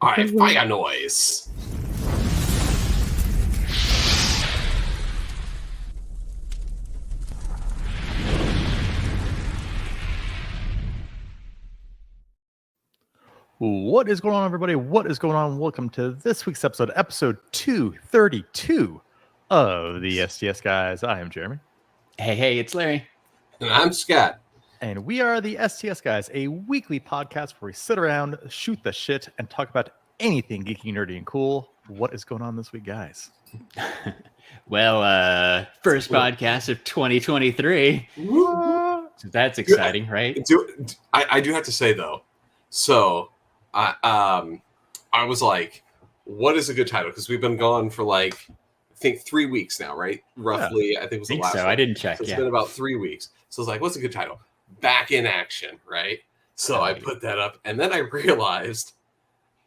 All right, fire noise. What is going on, everybody? What is going on? Welcome to this week's episode 232 of the STS Guys. I am Jeremy. Hey, it's Larry. And I'm Scott. And we are the STS Guys, a weekly podcast where we sit around, shoot the shit, and talk about anything geeky, nerdy, and cool. What is going on this week, guys? Well, first podcast of 2023. So that's exciting, right? I do have to say, though, so I was like, what is a good title? Because we've been gone for like, I think 3 weeks now, right? Roughly, I think it was the last one. I didn't check. So it's been about 3 weeks. So I was like, what's a good title? Back in Action, right? So I put that up, and then I realized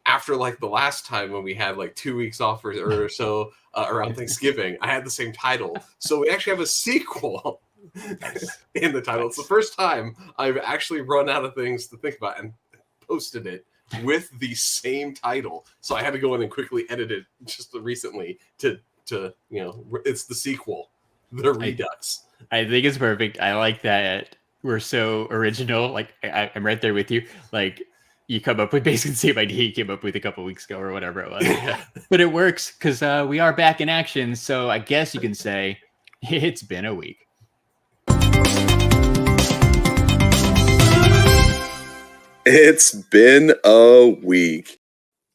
after like the last time when we had like 2 weeks off or so around Thanksgiving, I had the same title. So we actually have a sequel in the title. It's the first time I've actually run out of things to think about and posted it with the same title. So I had to go in and quickly edit it just recently to it's the sequel, the Redux. I think it's perfect. I like that we're so original. Like I'm right there with you. Like you come up with basically the same idea you came up with a couple weeks ago or whatever it was. But it works because we are back in action. So I guess you can say it's been a week. It's been a week.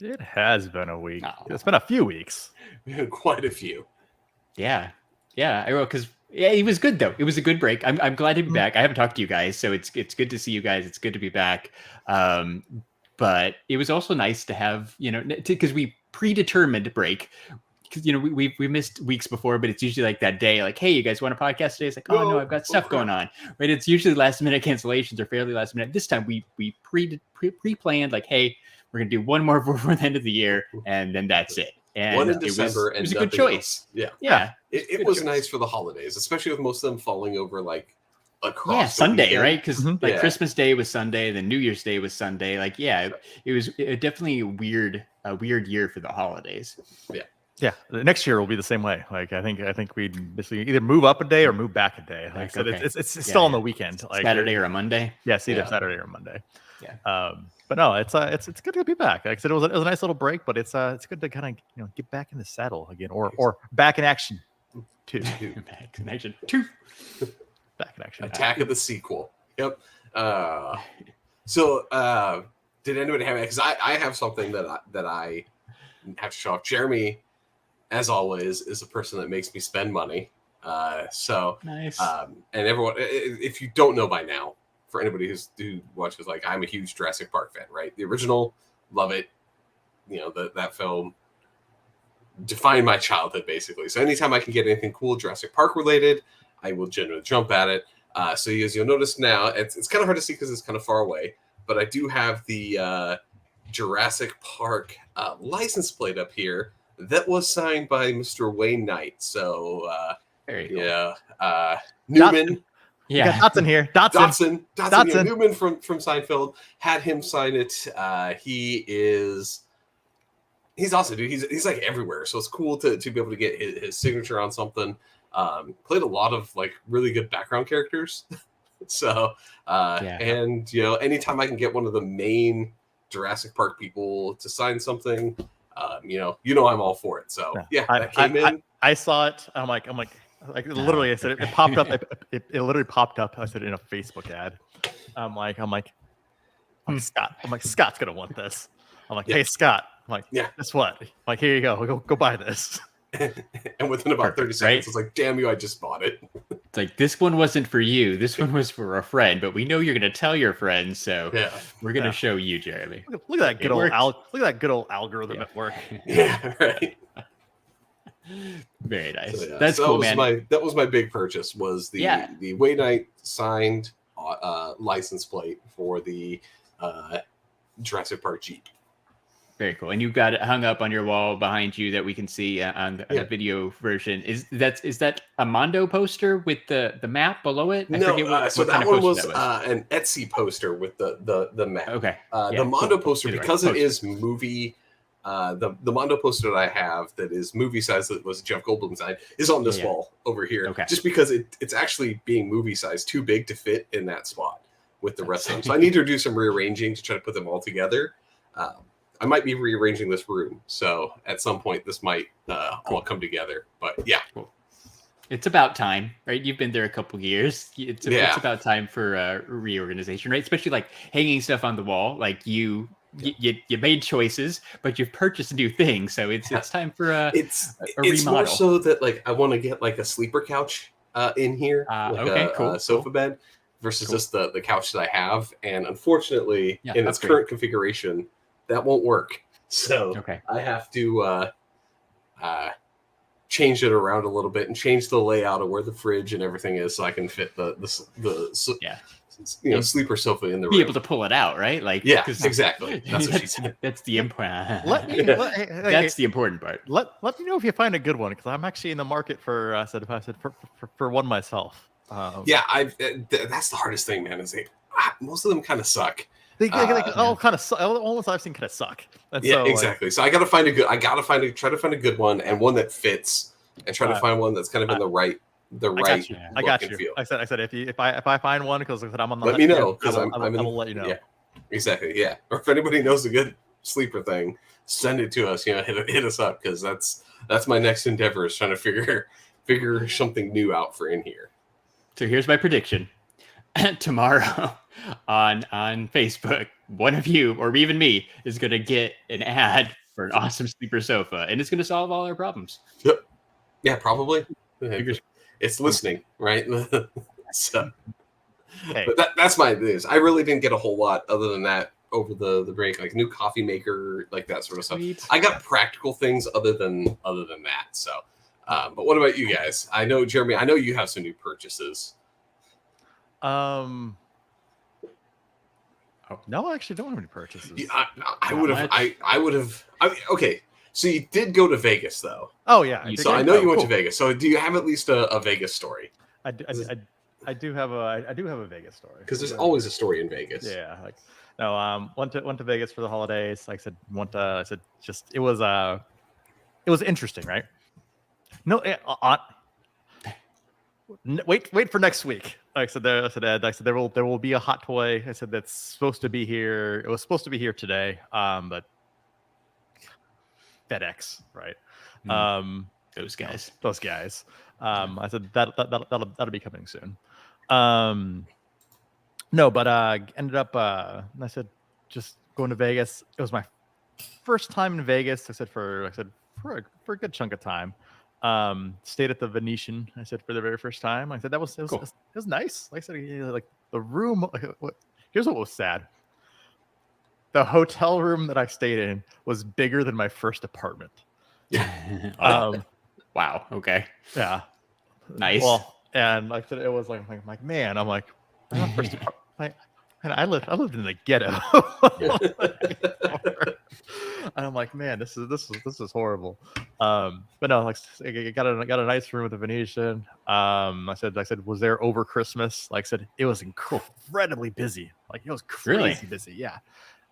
It has been a week. Oh. It's been a few weeks. Quite a few. Yeah. I will because it was good though. It was a good break. I'm glad to be back. I haven't talked to you guys, so it's good to see you guys. It's good to be back. But it was also nice to have, because we predetermined break. Because we missed weeks before, but it's usually like that day, like, hey, you guys want a podcast today? It's like, oh no, I've got stuff going on. Right? It's usually last minute cancellations or fairly last minute. This time we pre-planned, like, hey, we're gonna do one more before the end of the year, and then that's it. And one in December, it was a good choice. Else. Yeah. It was nice for the holidays, especially with most of them falling over like across. Yeah, Sunday, weekend. right? Because Christmas Day was Sunday, then New Year's Day was Sunday. Like, it was definitely a weird year for the holidays. Yeah, the next year will be the same way. Like I think we basically either move up a day or move back a day. Like so it's still on the weekend, like Saturday or a Monday. Yes, either Saturday or Monday. Yeah. But no, it's good to be back. Like I said, it was a nice little break, but it's good to kind of get back in the saddle again, or back in action too. Back in action too. Back in action. Attack of the sequel. Yep. So did anybody have? Because I have something that I have to show off. Jeremy, as always, is a person that makes me spend money. So nice. And everyone, if you don't know by now, for anybody who watches, like, I'm a huge Jurassic Park fan, right? The original, love it. That film defined my childhood, basically. So anytime I can get anything cool Jurassic Park related, I will generally jump at it. So as you'll notice now, it's kind of hard to see because it's kind of far away, but I do have the Jurassic Park license plate up here that was signed by Mr. Wayne Knight. So Newman. Yeah, Dotson here. Dotson. Yeah, Newman from Seinfeld had him sign it. He's awesome, dude. He's like everywhere, so it's cool to be able to get his signature on something. Played a lot of like really good background characters. So and anytime I can get one of the main Jurassic Park people to sign something, I'm all for it. So that came in. I saw it. I'm like literally, I said it popped up. It literally popped up. I said in a Facebook ad. I'm like Scott. I'm like, Scott's gonna want this. I'm like, hey Scott. I'm like, guess what? I'm like, here you go. Go buy this. And within about 30 seconds, it's like, damn you, I just bought it. It's like, this one wasn't for you. This one was for a friend, but we know you're gonna tell your friends, so we're gonna show you, Jeremy. Look at that good old algorithm at work. Yeah, right. Very nice. So, That's cool, man. That was my big purchase. Was the Wayne Knight signed license plate for the Jurassic Park Jeep. Very cool. And you've got it hung up on your wall behind you that we can see on the video version. Is that a Mondo poster with the map below it? So that one was an Etsy poster with the map. Okay. The Mondo poster, because it is movie The Mondo poster that I have that is movie size, that was Jeff Goldblum design, is on this wall over here. Okay. Just because it's actually being movie size, too big to fit in that spot with the rest of them. So I need to do some rearranging to try to put them all together. I might be rearranging this room, so at some point this might all come together. But yeah. Cool. It's about time, right? You've been there a couple years. It's about time for reorganization, right? Especially like hanging stuff on the wall. Like you made choices, but you've purchased new things, so it's time for a remodel. It's more so that like I want to get like a sleeper couch in here, like a sofa bed, versus just the couch that I have. And unfortunately, in its current configuration, that won't work. So I have to change it around a little bit and change the layout of where the fridge and everything is, so I can fit the sleeper sofa in the room. Be able to pull it out, right? Like exactly. That's what she said. That's the important. That's the important part. Let me know if you find a good one, because I'm actually in the market for for one myself. That's the hardest thing, man. Is most of them kind of suck. They all kind of almost I've seen kind of suck. And exactly. So I gotta find try to find a good one, and one that fits, and try to find one that's kind of in the right I got you. Feel. I said if I find one, because I'm on the let me know, because I will let you know. Yeah, exactly. Yeah, or if anybody knows a good sleeper thing, send it to us. Hit us up, because that's my next endeavor, is trying to figure something new out for in here. So here's my prediction. Tomorrow on Facebook, one of you or even me is going to get an ad for an awesome sleeper sofa, and it's going to solve all our problems. Yep. Yeah, probably. It's listening, right? So, but that's my news. I really didn't get a whole lot other than that over the break, like new coffee maker, like that sort of stuff. Sweet. I got practical things other than that. So, but what about you guys? I know, Jeremy, you have some new purchases. No, I actually don't have any purchases. I would have. Okay, so you did go to Vegas, though. Oh yeah. So I know you went to Vegas. So do you have at least a Vegas story? I do have a Vegas story, because there's always a story in Vegas. Yeah. Went to Vegas for the holidays. Like I said, it was interesting, right? No, wait for next week. Like I said, Ed, there will be a hot toy. I said that's supposed to be here. It was supposed to be here today, but FedEx, right? Those guys. I said that'll be coming soon. No, but ended up. I said just going to Vegas. It was my first time in Vegas. I said for a good chunk of time. Stayed at the Venetian. I said for the very first time. I said it was nice. Like I said, like the room. Here's what was sad. The hotel room that I stayed in was bigger than my first apartment. Wow. Okay. Yeah. Nice. Well, and like I said, it was like man. I'm like, first apartment. And I lived in the ghetto. And I'm like, man, this is horrible. But no, like I got a nice room with the Venetian. I said, was there over Christmas? Like I said, it was incredibly busy. Like it was crazy busy. Yeah.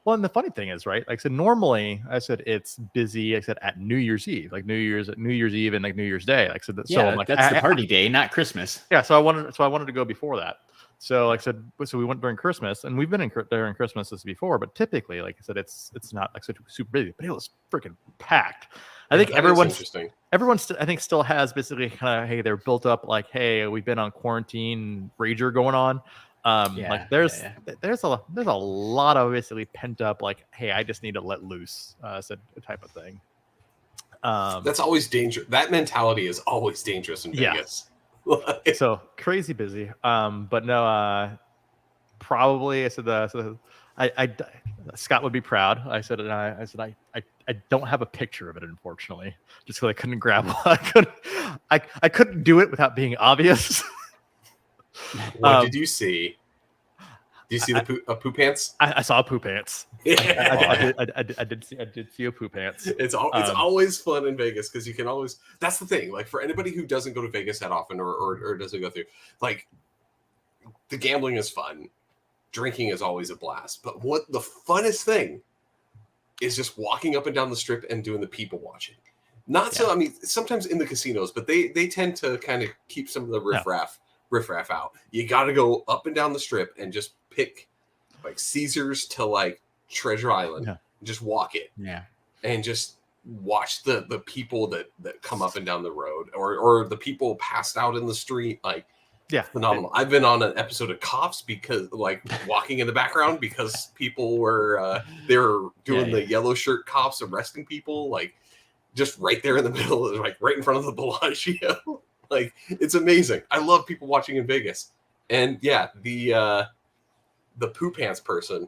Well, and the funny thing is, right? Like I said, normally I said it's busy. I said at New Year's Eve, like New Year's Eve and like New Year's Day. Like I said, that's the party day, not Christmas. Yeah. So I wanted to go before that. So like I said, we went during Christmas, and we've been during Christmases before, but typically, like I said, it's not like super busy, but it was freaking packed. I think everyone still has basically kind of, hey, they're built up like, hey, we've been on quarantine rager going on. There's a lot of basically pent up like, hey, I just need to let loose, type of thing. That's always dangerous. That mentality is always dangerous in Vegas. So crazy busy. But no, probably I said I Scott would be proud. I said I don't have a picture of it, unfortunately, just because I couldn't grab one. I couldn't do it without being obvious. What did you see? Did you see the poo pants? I saw poo pants. Yeah. I did see a poo pants. It's always fun in Vegas, because you can always. That's the thing. Like for anybody who doesn't go to Vegas that often or doesn't go through, like the gambling is fun, drinking is always a blast. But what the funnest thing is just walking up and down the strip and doing the people watching. Not so, I mean, sometimes in the casinos, but they tend to kind of keep some of the riffraff out. You got to go up and down the strip and just pick like Caesars to like Treasure Island. Yeah. Just walk it. Yeah. And just watch the people that come up and down the road or the people passed out in the street. Like, phenomenal. I've been on an episode of Cops because like walking in the background because people were they were doing the yellow shirt cops arresting people, like just right there in the middle, like right in front of the Bellagio. Like, it's amazing. I love people watching in Vegas. And the poo pants person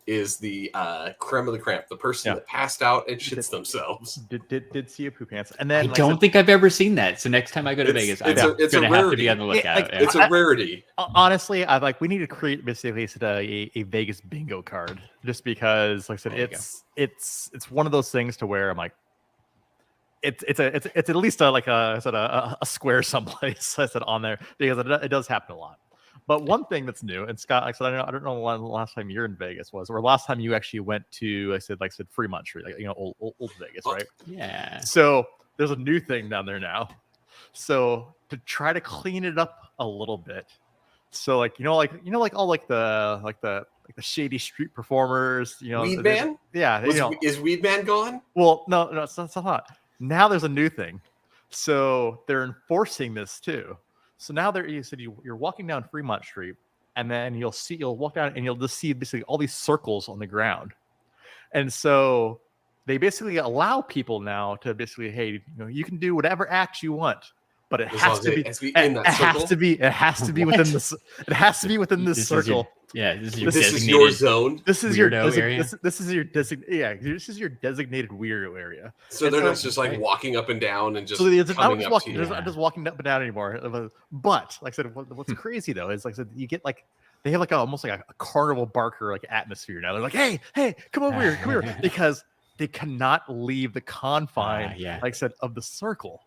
is the creme of the creme, the person that passed out and shits themselves. Did see a poo pants, and then I don't think I've ever seen that. So next time I go to Vegas, I'm gonna have to be on the lookout. It's a rarity. Honestly, I like we need to create basically a Vegas bingo card, just because, like I said, it's one of those things to where I'm like, it's at least a square someplace. I said on there because it does happen a lot. But one thing that's new, and Scott, like I said, I don't know when the last time you're in Vegas was, or last time you actually went to, I said Fremont Street, like, old Vegas, right? Yeah. So there's a new thing down there now. So to try to clean it up a little bit, so like all the shady street performers, Weed Man, is Weed Man gone? Well, no, it's not. Now there's a new thing, so they're enforcing this too. So now you're walking down Fremont Street, and then you'll walk down and you'll just see basically all these circles on the ground. And so they basically allow people now to basically, hey, you can do whatever acts you want, but it has to be within this. It has to be within this circle. This is your zone. This is your area. This is your designated weirdo area. So they're not just like walking up and down and just. So I'm just walking up and down anymore. But like I said, what's crazy though is like I said, you get like they have like almost like a carnival barker like atmosphere now. They're like, hey, come over here, because they cannot leave the confine, like I said, of the circle.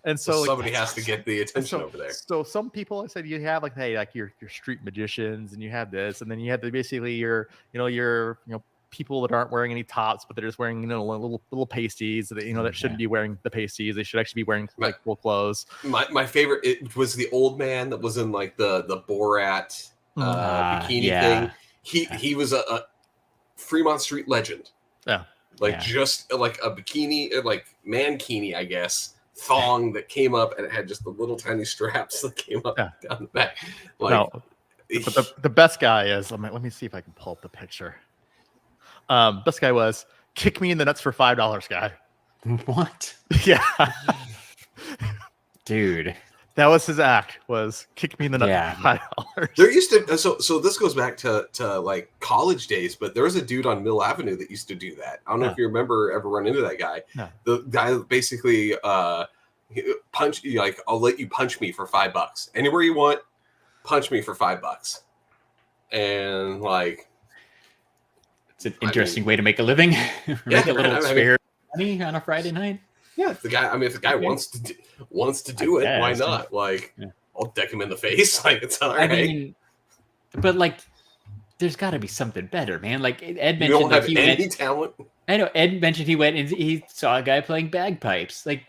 And so somebody has to get the attention over there. So some people, I said, you have like, hey, like your street magicians, and you have this, and then you have basically your people that aren't wearing any tops, but they're just wearing little pasties that shouldn't be wearing the pasties. They should actually be wearing like full clothes. My favorite, it was the old man that was in like the Borat bikini thing. He was a Fremont Street legend. Just like a bikini, like mankini, I guess. Thong that came up and it had just the little tiny straps that came up down the back. Like, but the best guy is, let me see if I can pull up the picture. Best guy was kick me in the nuts for $5 guy. What? Yeah. Dude. That was his act, was kick me in the nuts for $5. There used to, so this goes back to like college days, but there was a dude on Mill Avenue that used to do that. I don't know if you remember ever run into that guy. No. The guy that basically punch you, like, I'll let you punch me for $5. Anywhere you want, punch me for $5. And like, it's an interesting way to make a living. Make a little spare money on a Friday night. Yeah, if the guy wants to do it, why not? Like, I'll deck him in the face. Like, it's all right. I mean, but like, there's got to be something better, man. Like Ed mentioned, you don't have any talent. I know Ed mentioned he went and he saw a guy playing bagpipes. Like,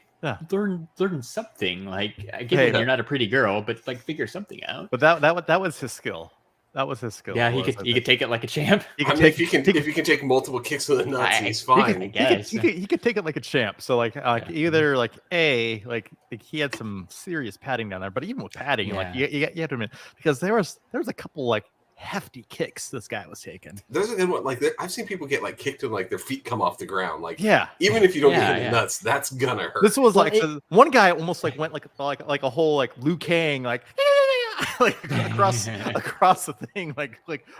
learn something. Like, I get it, you're not a pretty girl, but like, figure something out. But that was his skill. That was his skill. Yeah, he could take it like a champ. If you can take multiple kicks to the nuts, he's fine. I guess he could take it like a champ. So either like he had some serious padding down there, but even with padding, like you have to admit, because there was a couple like hefty kicks this guy was taking. There's a good one. Like I've seen people get like kicked and like their feet come off the ground. Like even if you don't get in the nuts, that's gonna hurt. This was one guy almost like went like a whole like Liu Kang like. Like across the thing, like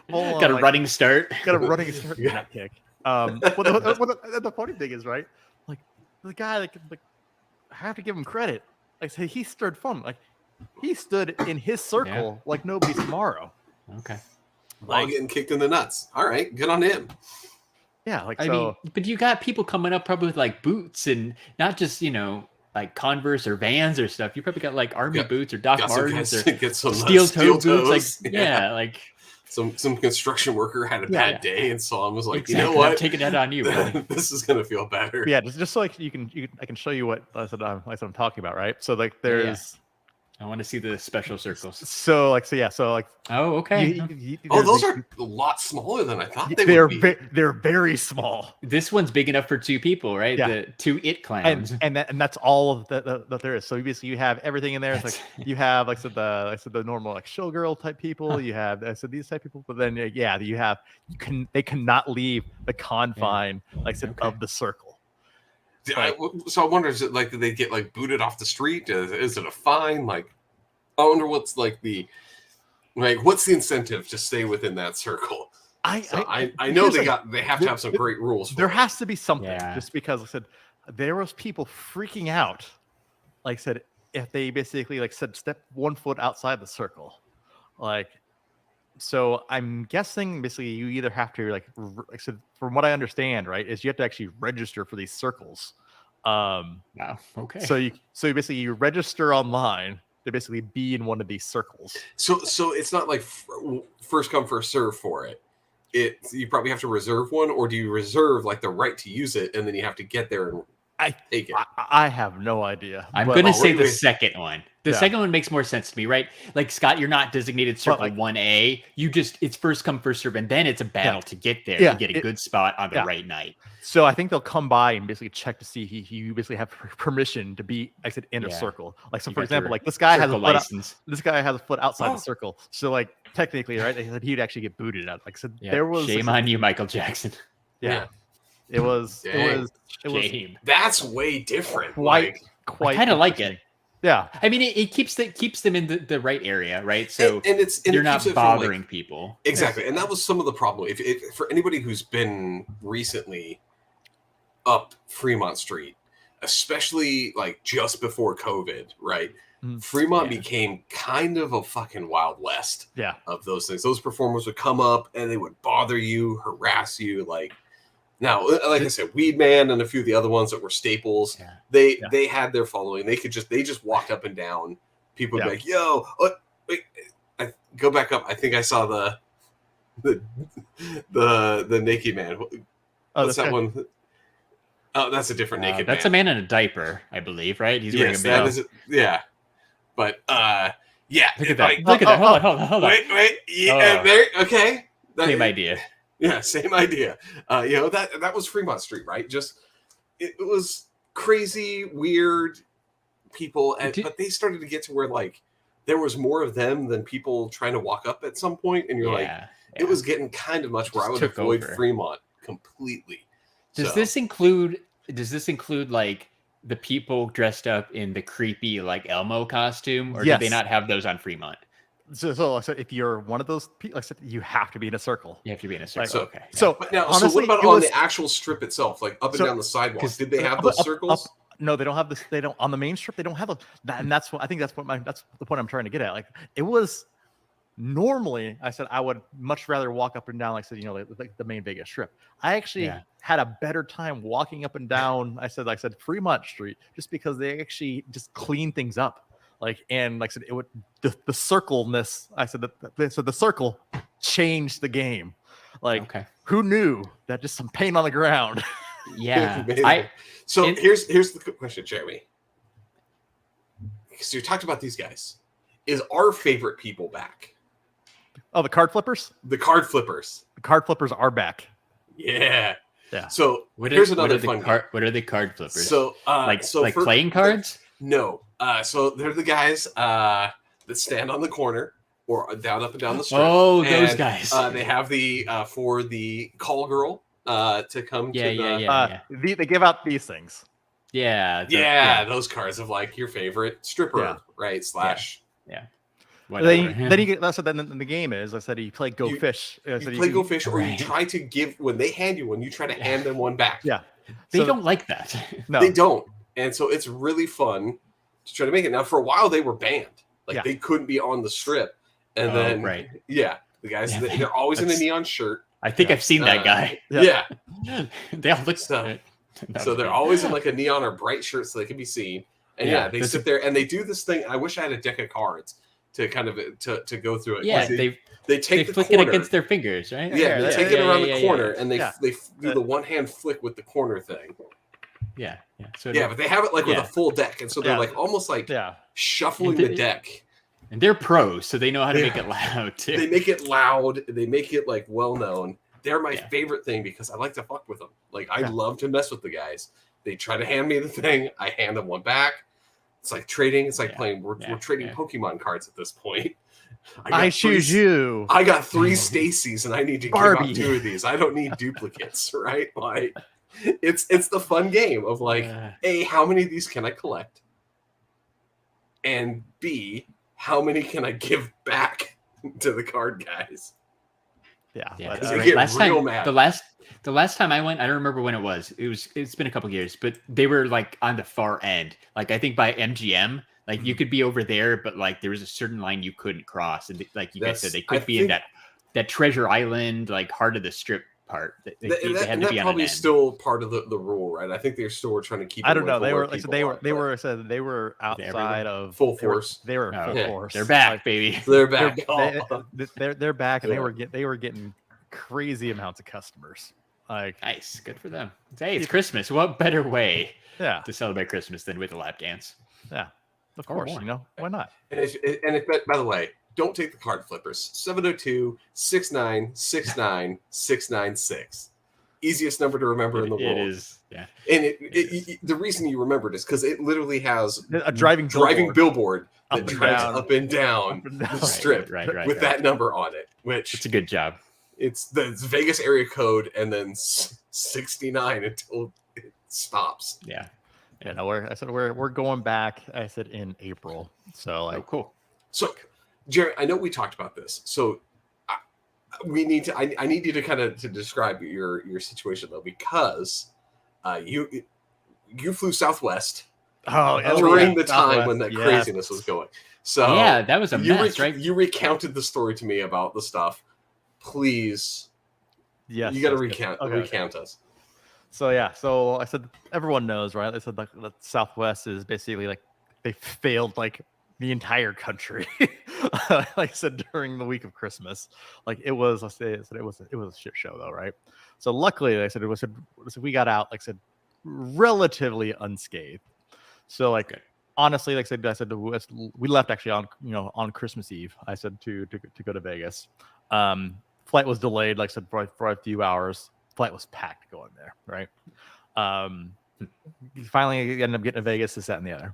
got a running start. Got a running start kick. The funny thing is, right? Like the guy, like I have to give him credit. Like say he stood firm. Like he stood in his circle like nobody's tomorrow. Okay. While getting kicked in the nuts. All right, good on him. Yeah, like I mean, but you got people coming up probably with like boots and not just like Converse or Vans or stuff. You probably got like army boots or Doc Martens or get some steel toe boots. Like like some construction worker had a bad day, and so I was like, Exactly. you know what, I'm taking that on you, buddy. this is gonna feel better. Yeah, just so like I can show you what I said I'm talking about, right? So like there's I want to see the special circles. so like Oh, okay. Those are a lot smaller than I thought they they're would be. they're very small. This one's big enough for 2 people, right? Yeah. The 2 it clowns. And that's all of that there is. So basically, you have everything in there. It's like you have like the normal like showgirl type people. You have these type people, but then they cannot leave the confine of the circle. So I wonder, is it like, did they get like booted off the street? Is it a fine? Like, I wonder what's like what's the incentive to stay within that circle? I know they have to have some great rules. There has to be something, just because I said there was people freaking out. Like I said, if they basically step 1 foot outside the circle, so I'm guessing basically you either have to like I said, from what I understand, right, is you have to actually register for these circles. Wow. Okay. So you basically you register online to basically be in one of these circles. So it's not like first come first serve for it. You probably have to reserve one, or do you reserve like the right to use it, and then you have to get there and take it? I have no idea. I'm going to say the second one. The second one makes more sense to me, right? Like, Scott, you're not designated circle 1A. It's first come, first serve, and then it's a battle to get there to get a good spot on the right night. So I think they'll come by and basically check to see you basically have permission to be in a circle. Like, so for example, like this guy has a license. This guy has a foot outside the circle. So like technically, right, they said he'd actually get booted out. Like, so there was shame on you, Michael Jackson. Yeah. It was That's way different. Quite. I kind of like it. Yeah, I mean, it keeps them in the right area, right? So and you're not bothering people. Exactly, and that was some of the problem. If for anybody who's been recently up Fremont Street, especially like just before COVID, right? Fremont became kind of a fucking Wild West. Of those things. Those performers would come up and they would bother you, harass you, like. Now, like I said, Weed Man and a few of the other ones that were staples, they had their following. They just walked up and down. People would be like, "Yo, wait, go back up." I think I saw the naked man. What's that one? Oh, that's a different naked man. That's a man in a diaper, I believe, right? He's wearing a belt. But look at that. Look at that. Hold on. Wait. Yeah, there. Okay. Same idea. Yeah, same idea. That was Fremont Street, right? Just it was crazy, weird people, but they started to get to where like there was more of them than people trying to walk up at some point, and you're it was getting kind of much where I would avoid Fremont completely. Does this include like the people dressed up in the creepy like Elmo costume, or did they not have those on Fremont? So I said, if you're one of those people, I said you have to be in a circle. You have to be in a circle. Okay. But now, honestly, so what about on the actual strip itself, like up and down the sidewalk? Did they have those circles? No, they don't have this. They don't on the main strip. They don't have and that's what I think. That's the point I'm trying to get at. Like it was normally, I said I would much rather walk up and down, like the main Vegas strip. I actually had a better time walking up and down. I said Fremont Street, just because they actually just clean things up. And I said, it would the circleness. I said so the circle changed the game. Who knew that just some paint on the ground? Yeah. Here's the question, Jeremy. So you talked about these guys. Is our favorite people back? Oh, the card flippers. The card flippers. The card flippers are back. Yeah. Yeah. So here's another fun. What are the card flippers? So playing cards? No. So they're the guys that stand on the corner or up and down the street. Oh, those guys. They have the for the call girl to come. They give out these things. Those cards of like your favorite stripper, right? Then you get that's what then the game is. I said you play Go Fish. You play Go Fish, or you try to give when they hand you one, you try to hand them one back. Yeah, they don't like that. No, they don't, and so it's really fun to try to make it. Now, for a while, they were banned. They couldn't be on the strip, and then the guys they're always in a neon shirt. I think I've seen that guy. Yeah, they all look so they're always in like a neon or bright shirt so they can be seen. And they sit there and they do this thing. I wish I had a deck of cards to kind of to go through it. Yeah, They take the flick corner. it against their fingers, right? Yeah, they take it around the corner, yeah. and they do the one-hand flick with the corner thing. Yeah. So but they have it like with a full deck, and so they're like almost like shuffling the deck. And they're pros, so they know how to make it loud too. They make it loud. They make it like well known. They're my favorite thing because I like to fuck with them. Like I love to mess with the guys. They try to hand me the thing. I hand them one back. It's like trading. It's like playing. We're trading Pokemon cards at this point. I choose you. I got 3 Stacys, and I need to Barbie. give out 2 of these. I don't need duplicates, right? Like, it's the fun game of like, A, how many of these can I collect? And B, how many can I give back to the card guys? Yeah. They get real mad. The last time I went, I don't remember when it was. It's been a couple years, but they were like on the far end. Like I think by MGM, like you could be over there, but like there was a certain line you couldn't cross. And like you guys said, they could be in that Treasure Island, like heart of the strip part. They had to be on an probably end. still part of the rule, right? I think they're still trying to keep. I don't know. They were outside of full force. They were full force. They're back, baby. They're back. They're back, and they were getting crazy amounts of customers. Like nice, good for them. Hey, it's Christmas. What better way to celebrate Christmas than with a lap dance? Yeah, of course. You know why not? And by the way, don't take the card flippers. 702-6969696. Easiest number to remember in the world. It is, yeah. And the reason you remember it is because it literally has a driving billboard that drives up and down the strip with that number on it. Which it's a good job. It's the Vegas area code and then 69 until it stops. Yeah. No, we're going back. I said in April. So like, cool. So, Jerry, I know we talked about this. So, I need you to kind of to describe your situation though, because you flew Southwest. During the time when that craziness was going. So yeah, that was a mess, right? You recounted the story to me about the stuff. Please, you got to recount us. So so I said everyone knows, right? I said like the Southwest is basically like they failed like the entire country. Like I said during the week of Christmas, like it was. I said it was a shit show though, right? So luckily, I said we got out. Like I said, relatively unscathed. So like honestly, like I said we left actually on Christmas Eve. I said to go to Vegas. Flight was delayed, like I said, for a few hours. Flight was packed going there, right? Finally ended up getting to Vegas, this, that, and the other.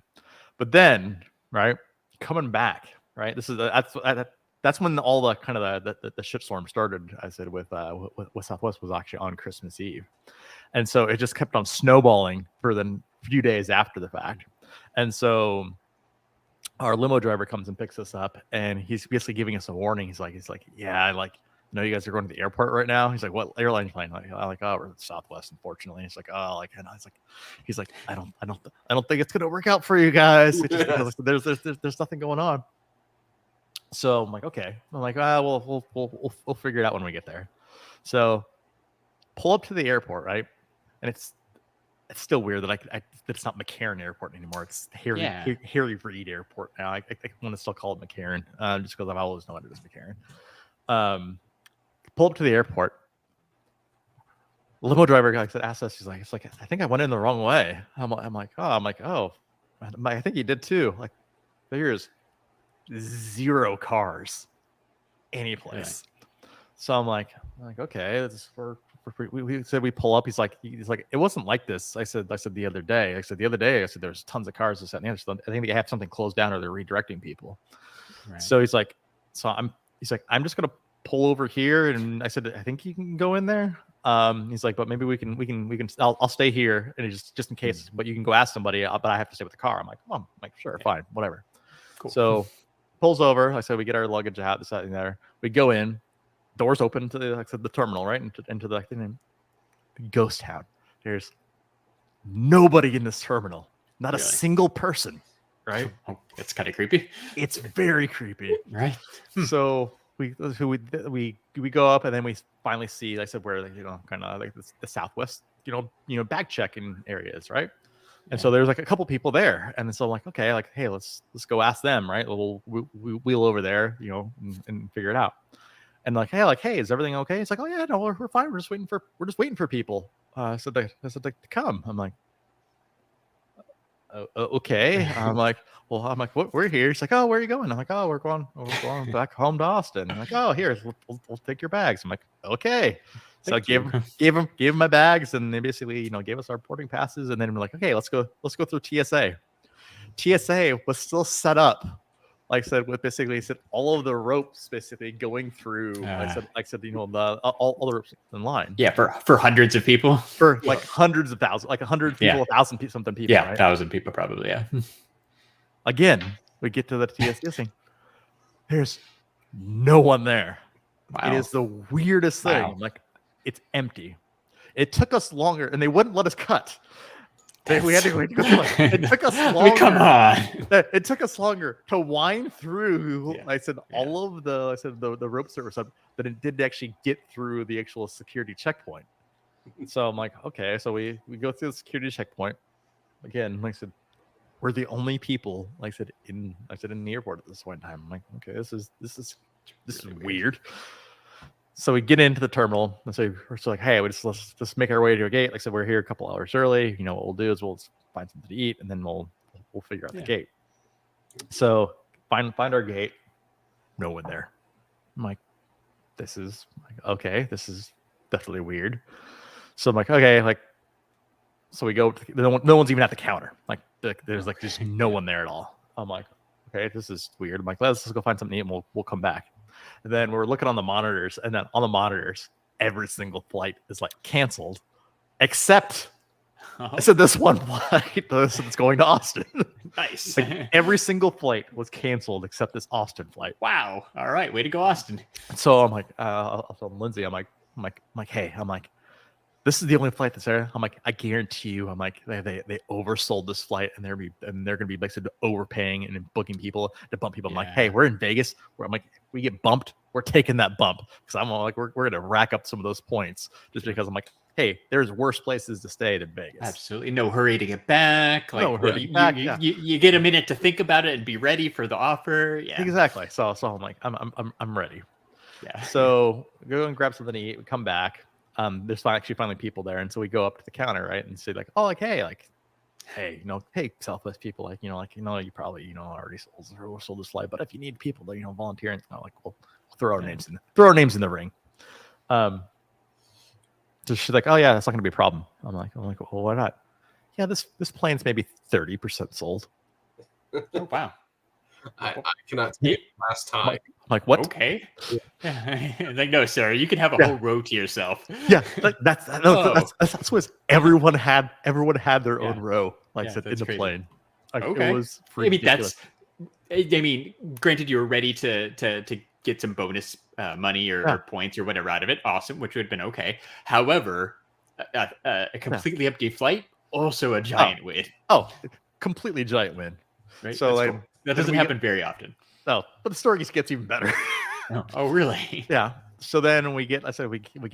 But then, right, coming back, right? That's when all the kind of the shitstorm started. I said with Southwest was actually on Christmas Eve, and so it just kept on snowballing for the few days after the fact, and so our limo driver comes and picks us up, and he's basically giving us a warning. He's like, yeah, like, no, you guys are going to the airport right now. He's like, what airline are you flying? I'm like, oh, we're Southwest, unfortunately. He's like, oh, like, and he's like, I don't think it's gonna work out for you guys. It's just because there's nothing going on. So I'm like, okay. I'm like, we'll figure it out when we get there. So pull up to the airport, right? And it's still weird that it's not McCarran Airport anymore. It's Harry Reid Airport now. I want to still call it McCarran, just because I've always known it as McCarran. Pull up to the airport. The limo driver asked us, he's like, I think I went in the wrong way. I'm like, oh, I think you did too. Like, there's 0 cars any place. Yeah. So I'm like, okay, we said we pull up. He's like, it wasn't like this. I said the other day. I said there's tons of cars. This, that, and the other. I think they have something closed down or they're redirecting people. Right. So he's like, I'm just gonna pull over here, and I said, I think you can go in there. He's like, but maybe we can. I'll stay here, and just in case. But you can go ask somebody. But I have to stay with the car. I'm like, oh, I'm like, sure, fine, whatever. Cool. So pulls over. I said, we get our luggage out, this, that, and there. We go in. Doors open to the terminal, right into the ghost town. There's nobody in this terminal. Not a single person. Right. It's kind of creepy. It's very creepy. Right. So we go up, and then we finally see, like I said, where kind of like the Southwest, bag checking areas, right? And so there's like a couple people there, and so I'm like, okay, like, hey, let's go ask them, right? We'll wheel over there, and figure it out. And hey, is everything okay? It's like, oh yeah, no, we're fine. We're just waiting for people. So they to come. I'm like, okay. I'm like, what? We're here. He's like, oh, where are you going? I'm like, oh, we're going back home to Austin. I'm like, oh, here, we'll take your bags. I'm like, okay. So I gave him my bags, and they basically, gave us our boarding passes, and then we're like, okay, let's go through TSA. TSA was still set up, like I said, with basically all of the ropes basically going through. Like I said, all the ropes in line. Yeah, for hundreds of people. For like hundreds of thousands, like 100 people, 1,000 people, something people. Yeah, right? 1,000 people probably. Yeah. Again, we get to the TSA thing. There's no one there. Wow. It is the weirdest thing. Wow. Like, it's empty. It took us longer, and they wouldn't let us cut. We had to go. It took us longer. Come on. It took us longer to wind through. I said all of the ropes that were up, but it didn't actually get through the actual security checkpoint. So I'm like, okay, so we go through the security checkpoint again. Like I said, we're the only people. Like I said in the airport at this point in time. I'm like, okay, this is weird. So we get into the terminal, and so we're like, hey, let's just make our way to a gate. Like I said, we're here a couple hours early. What we'll do is we'll find something to eat, and then we'll figure out the gate. So find our gate. No one there. I'm like, this is definitely weird. So I'm like, okay, so we go. No one's even at the counter. Like there's just no one there at all. I'm like, okay, this is weird. I'm like, let's just go find something to eat, and we'll come back. And then we're looking on the monitors, and then on the monitors, every single flight is canceled, except this one flight that's going to Austin. Nice. Every single flight was canceled except this Austin flight. Wow. All right, way to go, Austin. So I'm like, I'll tell Lindsay, I'm like, hey, this is the only flight that's there. I'm like, I guarantee you, I'm like, they oversold this flight, and they're gonna be overpaying and booking people to bump people. I'm like, hey, we're in Vegas. I'm like, we get bumped, we're taking that bump, because I'm like, we're gonna rack up some of those points just because I'm like, hey, there's worse places to stay than Vegas. Absolutely, no hurry to get back. No hurry to get back. You get a minute to think about it and be ready for the offer. Yeah, exactly. So I'm like, I'm ready. Yeah. So go and grab something to eat. We come back. There's finally people there, and so we go up to the counter, right, and say hey, Southwest people, you probably already sold this flight, but if you need people to volunteer, we'll throw our names in the ring. So she's like, oh yeah, that's not gonna be a problem. I'm like, well, why not? Yeah, this plane's maybe 30% sold. Oh wow. I cannot see it last time. I'm like, what? Okay. Yeah. Like, no, sir, you can have a whole row to yourself. Yeah, that's what everyone had. Everyone had their own row, in the crazy. Plane. Okay. It was ridiculous. Granted, you were ready to get some bonus money or points or whatever out of it. Awesome, which would have been okay. However, a completely empty flight, also a giant win. Oh, completely giant win. Right? So cool. That doesn't happen very often. No, but the story gets even better. Oh, really? Yeah. So then we get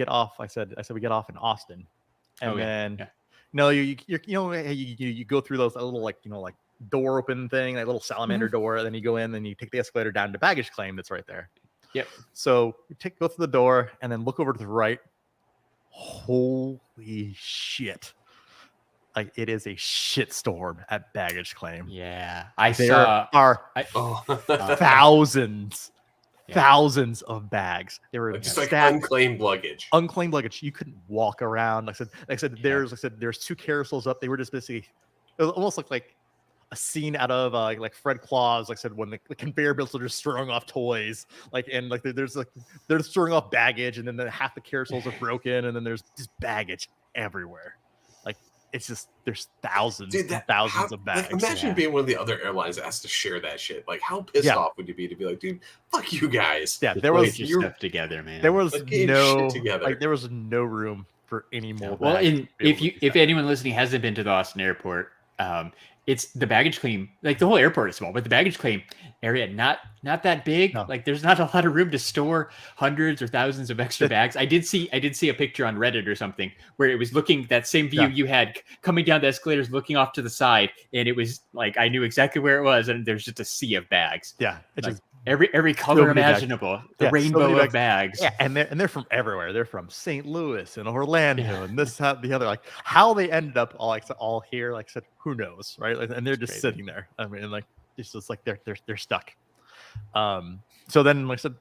off. I said we get off in Austin, and you go through those little door open thing, that little salamander door, and then you go in, and you take the escalator down to baggage claim that's right there. Yep. So you go through the door and then look over to the right. Holy shit. It is a shitstorm at baggage claim. Yeah. There are thousands of bags. They were just unclaimed luggage. Unclaimed luggage. You couldn't walk around. Like I said, there's two carousels up. They were just basically, it almost looked like a scene out of like Fred Claus. Like I said, when the conveyor belts are just throwing off toys, they're throwing off baggage, and then half the carousels are broken, and then there's just baggage everywhere. It's just, there's thousands of bags. Imagine being one of the other airlines that has to share that shit. How pissed off would you be to be like, dude, fuck you guys? Yeah, there was your stuff together, man. There was there was no room for any more. Well, if anyone listening hasn't been to the Austin airport, it's the baggage claim. The whole airport is small, but the baggage claim area not that big. No. There's not a lot of room to store hundreds or thousands of extra bags. I did see a picture on Reddit or something where it was looking that same view you had coming down the escalators, looking off to the side, and it was I knew exactly where it was, and there's just a sea of bags. Yeah, it's just every color many bags. imaginable. The Yeah, so rainbow many of bags. Yeah, and they're from everywhere. They're from St. Louis and Orlando and this, that, the other. Like how they ended up all here, like I said, who knows, right? Like, and they're just Crazy. sitting there. I mean, like it's just like they're stuck. So then, like I said,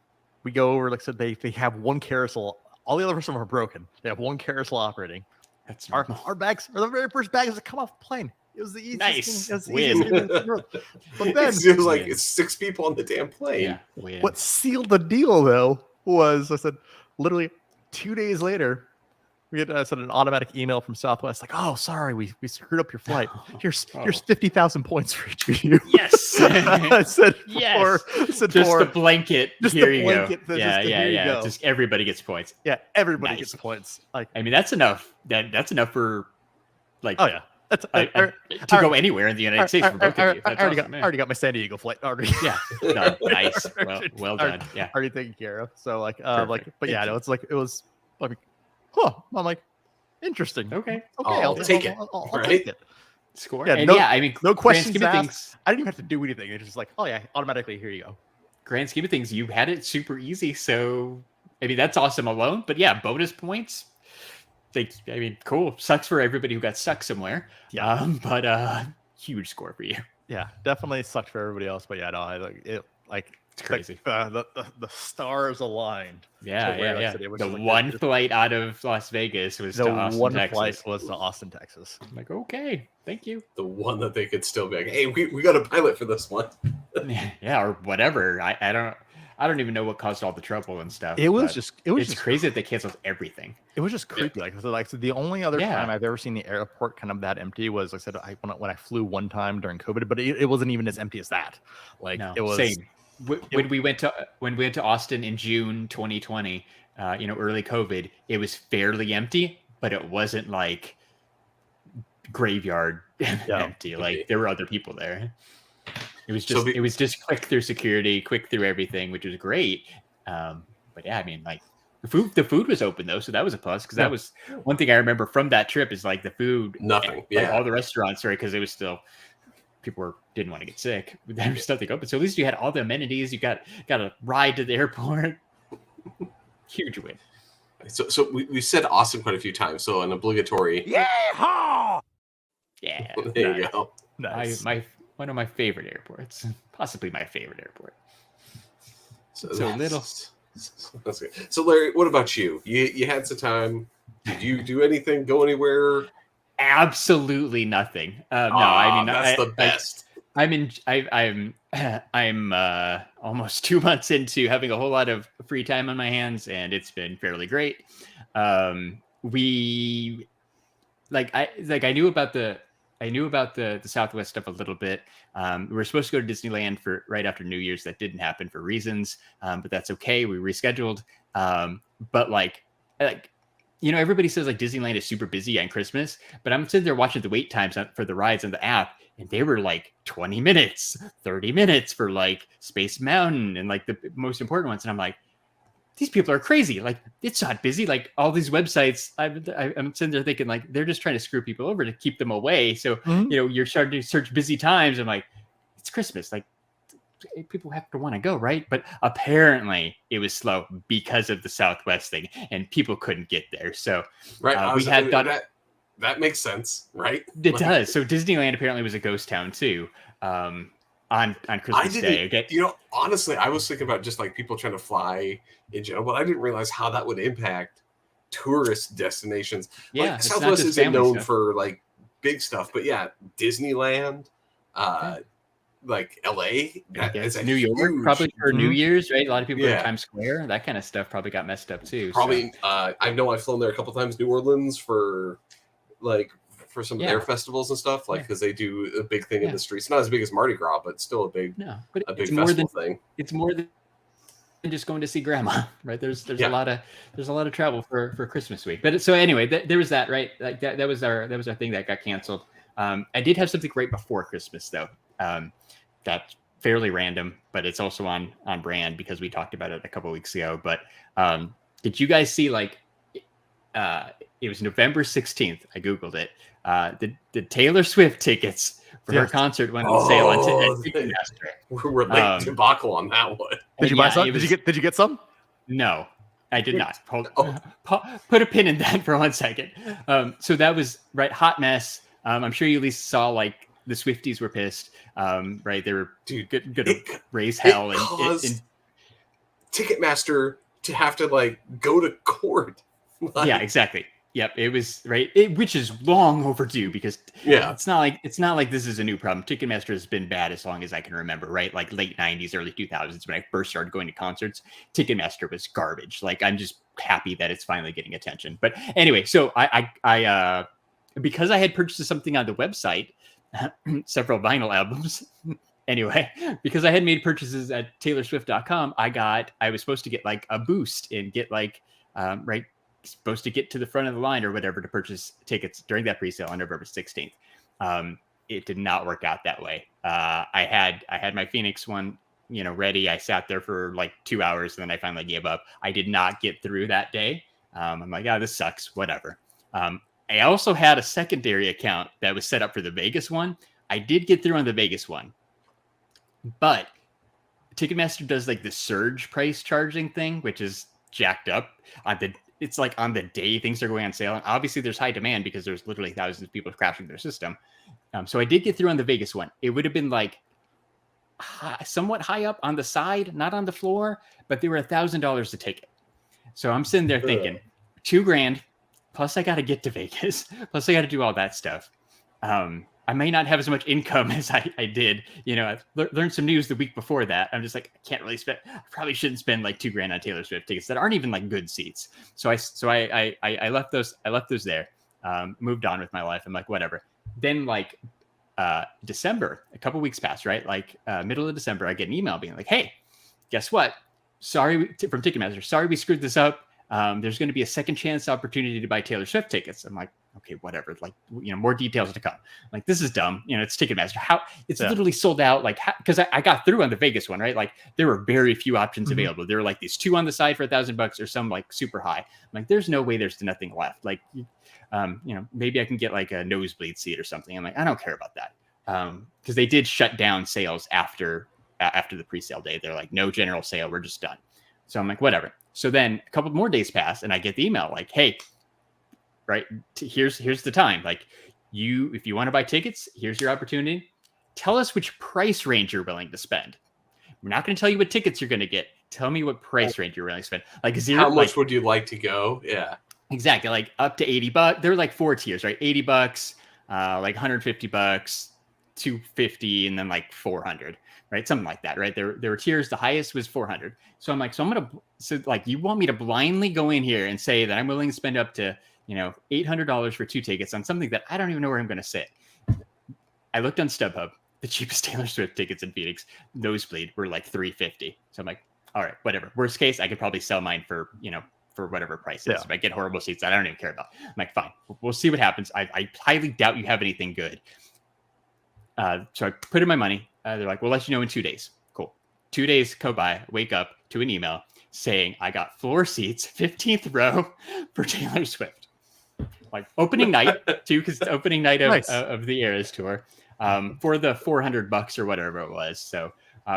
we go over. Like I said, they have one carousel. All the other rest of them are broken. They have one carousel operating. That's Our bags are the very first bags that come off the plane. It was the easiest Nice. thing. It was the Win. easiest thing in the world. But then It was like it's 6 people on the damn plane. yeah. Win. what sealed the deal, though, was I said literally 2 days later, we had sent an automatic email from Southwest like, "Oh, sorry, we screwed up your flight. Here's 50,000 points for each of you." Yes. I said, Yes. said Just for, the blanket. just the Here you blanket, go. just Yeah, the yeah, here you yeah. go. Just everybody gets points. yeah, everybody Nice. gets points. Like, I mean, that's enough. That's enough for like oh yeah, that's to go anywhere in the United States for both of you. I That's already awesome, man. got my San Diego flight already. Yeah. No, nice. Well Already- done. Yeah. already taken care of. So like, Perfect. but yeah, Thank no, it's like it was like, huh? I'm like, interesting. Okay. Okay, I'll take it, I'll right? take it. Score. Yeah, And no- yeah, I mean, no grand questions scheme of asked. things. I didn't even have to do anything. It's just like, oh yeah, automatically here you go. Grand scheme of things, you had it super easy. So I mean, that's awesome alone. But yeah, bonus points. Like, I mean, cool. Sucks for everybody who got stuck somewhere. Yeah. But huge score for you. Yeah, definitely sucked for everybody else. But yeah, no, I like it. Like It's crazy. the stars aligned. Yeah, to where, like I yeah. said, it was The just like one this- flight out of Las Vegas was The to Austin, one Texas. flight was to Austin, Texas. I'm like, okay, thank you. The one that they could still be like, hey, we got a pilot for this one. Yeah, or whatever. I don't even know what caused all the trouble and stuff. It was but just it's crazy that they canceled everything. It was just creepy. So the only other Yeah. time I've ever seen the airport kind of that empty was, like I said, when I flew one time during COVID, but it wasn't even as empty as that. Like No, it was same. When we went to Austin in June 2020, early COVID, it was fairly empty, but it wasn't like graveyard empty. Like there were other people there. It was just quick through security, quick through everything, which was great. But yeah, I mean, like the food was open though, so that was a plus because that was one thing I remember from that trip is like the food, Nothing. like, Yeah. all the restaurants, right? Because it was still people didn't want to get sick. There was nothing open, so at least you had all the amenities. You got a ride to the airport. Huge win. So we said Austin quite a few times. So an obligatory. yeah. Yeah, There you go. Nice. One of my favorite airports, possibly my favorite airport. So little. That's good. So Larry, what about you? You had some time. Did you do anything? Go anywhere? Absolutely nothing. No, I mean that's the best. I'm almost 2 months into having a whole lot of free time on my hands, and it's been fairly great. I knew about the Southwest stuff a little bit. We were supposed to go to Disneyland for right after New Year's. That didn't happen for reasons, but that's okay. We rescheduled. But everybody says like Disneyland is super busy on Christmas, but I'm sitting there watching the wait times for the rides on the app, and they were like 20 minutes, 30 minutes for like Space Mountain and like the most important ones. And I'm like, these people are crazy. Like, it's not busy. Like all these websites, I'm sitting there thinking like they're just trying to screw people over to keep them away. So, you're starting to search busy times. I'm like, it's Christmas. Like people have to want to go, right? But apparently it was slow because of the Southwest thing and people couldn't get there. So Right. we had done that makes sense, right? It does. So Disneyland apparently was a ghost town too. On Christmas Day. Okay. Honestly, I was thinking about just like people trying to fly in general, but I didn't realize how that would impact tourist destinations. Yeah, like, it's not Southwest just isn't family known stuff. for like big stuff, but yeah, Disneyland, like LA, I guess is a New York, huge- probably for New Year's, right? A lot of people Yeah. at Times Square, that kind of stuff probably got messed up too. Probably, I know I've flown there a couple times. New Orleans for some of their festivals and stuff, like because they do a big thing in the streets. Not as big as Mardi Gras, but still a big but big it's more festival than thing. it's more than just going to see grandma, right? There's a lot of travel for Christmas week. But so anyway, there was that, right? Like that was our thing that got canceled. I did have something right before Christmas though. That's fairly random, but it's also on brand because we talked about it a couple weeks ago. But did you guys see it was November 16th? I googled it. The Taylor Swift tickets for her concert went on sale on Ticketmaster. We're late debacle on that one. Did you buy some? Did you get some? No, I did not. Put a pin in that for 1 second. So that was right. Hot mess. I'm sure you at least saw like the Swifties were pissed. Right, they were gonna raise hell and Ticketmaster to have to like go to court. Like, yeah, exactly. Yep, it was right, which is long overdue because it's not like this is a new problem. Ticketmaster has been bad as long as I can remember, right? Like late 90s, early 2000s when I first started going to concerts, Ticketmaster was garbage. Like I'm just happy that it's finally getting attention. But anyway, so I because I had purchased something on the website, several vinyl albums. Anyway, because I had made purchases at TaylorSwift.com, I was supposed to get like a boost and get like supposed to get to the front of the line or whatever to purchase tickets during that presale on November 16th. It did not work out that way. I had my Phoenix one, ready. I sat there for like 2 hours and then I finally gave up. I did not get through that day. I'm like, this sucks, whatever. I also had a secondary account that was set up for the Vegas one. I did get through on the Vegas one, but Ticketmaster does like the surge price charging thing, which is jacked up it's like on the day things are going on sale. And obviously there's high demand because there's literally thousands of people crashing their system. So I did get through on the Vegas one. It would have been like somewhat high up on the side, not on the floor, but they were $1,000 a ticket. So I'm sitting there thinking $2,000 plus I got to get to Vegas. Plus I got to do all that stuff. I may not have as much income as I did. I learned some news the week before that. I'm just like, I can't really spend. I probably shouldn't spend like $2,000 on Taylor Swift tickets that aren't even like good seats. So I left those there. Moved on with my life. I'm like, whatever. Then like December, a couple weeks passed, right? Like middle of December, I get an email being like, hey, guess what? Sorry from Ticketmaster. Sorry we screwed this up. There's going to be a second chance opportunity to buy Taylor Swift tickets. I'm like, okay, whatever. Like, more details to come. Like, this is dumb. It's Ticketmaster. How it's literally sold out. Like, because I got through on the Vegas one, right? Like, there were very few options available. There were like these 2 on the side for $1,000 or some like super high. I'm like, there's no way there's nothing left. Like, maybe I can get like a nosebleed seat or something. I'm like, I don't care about that. Because they did shut down sales after the presale day. They're like, no general sale. We're just done. So I'm like, whatever. So then a couple more days pass and I get the email like, hey, right, here's the time. Like if you want to buy tickets, here's your opportunity. Tell us which price range you're willing to spend. We're not going to tell you what tickets you're going to get. Tell me what price range you're willing to spend. Like how much would you like to go? Yeah, exactly. Like up to $80. There were like 4 tiers, right? $80, like $150, $250, and then like $400. Right, something like that, right? There were tiers. The highest was $400. So I'm like, you want me to blindly go in here and say that I'm willing to spend up to $800 for 2 tickets on something that I don't even know where I'm going to sit. I looked on StubHub. The cheapest Taylor Swift tickets in Phoenix, nosebleed, were like $350. So I'm like, all right, whatever. Worst case, I could probably sell mine for whatever price it is. If I get horrible seats that I don't even care about, I'm like, fine, we'll see what happens. I highly doubt you have anything good. So I put in my money. They're like, we'll let you know in 2 days. Cool. 2 days go by, wake up to an email saying I got floor seats, 15th row for Taylor Swift. Like opening night too, because it's opening night of the Eras tour for the $400 or whatever it was. So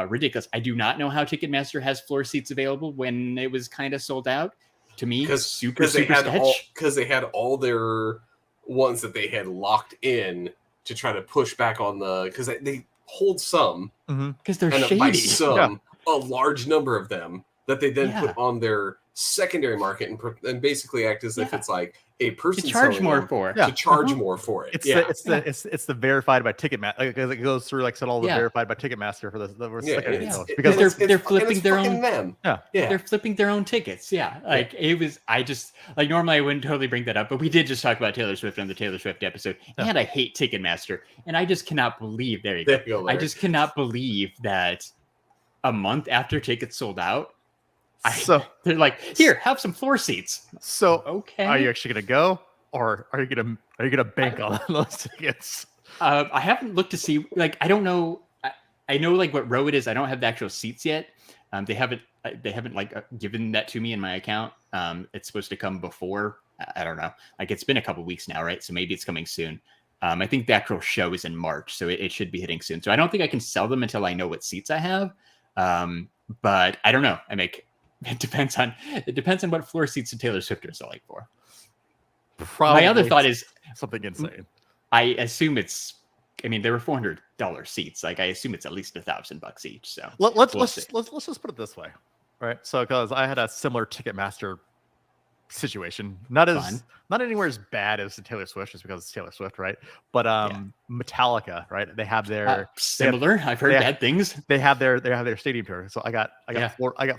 ridiculous. I do not know how Ticketmaster has floor seats available when it was kind of sold out. To me, super sketch. Because they had all their ones that they had locked in to try to push back on because they hold some because they're shady. By a large number of them that they then put on their secondary market and basically act as if it's like a person to charge more for to charge more for it. It's the verified by Ticketmaster. It goes through all the verified by Ticketmaster for because they're flipping their own them. They're flipping their own tickets. It was. I just like normally I wouldn't totally bring that up, but we did just talk about Taylor Swift on the Taylor Swift episode, and I hate Ticketmaster, and I just cannot believe. There you go. I just cannot believe that a month after tickets sold out. They're like, here, have some floor seats. So okay, are you actually gonna go, or are you gonna bank on those tickets? I haven't looked to see. Like, I don't know. I know like what row it is. I don't have the actual seats yet. They haven't like given that to me in my account. It's supposed to come before. I don't know. Like it's been a couple weeks now, right? So maybe it's coming soon. I think the actual show is in March, so it should be hitting soon. So I don't think I can sell them until I know what seats I have. But I don't know. It depends on what floor seats the Taylor Swift are selling for. Probably My other thought is something insane. I assume there were $400 seats. Like I assume it's at least $1,000 each. So Let's we'll see. let's just put it this way, right? So because I had a similar Ticketmaster situation, not anywhere as bad as the Taylor Swift, just because it's Taylor Swift, right? But Metallica, right? They have their similar. I've heard bad things. They have their stadium tour. So I got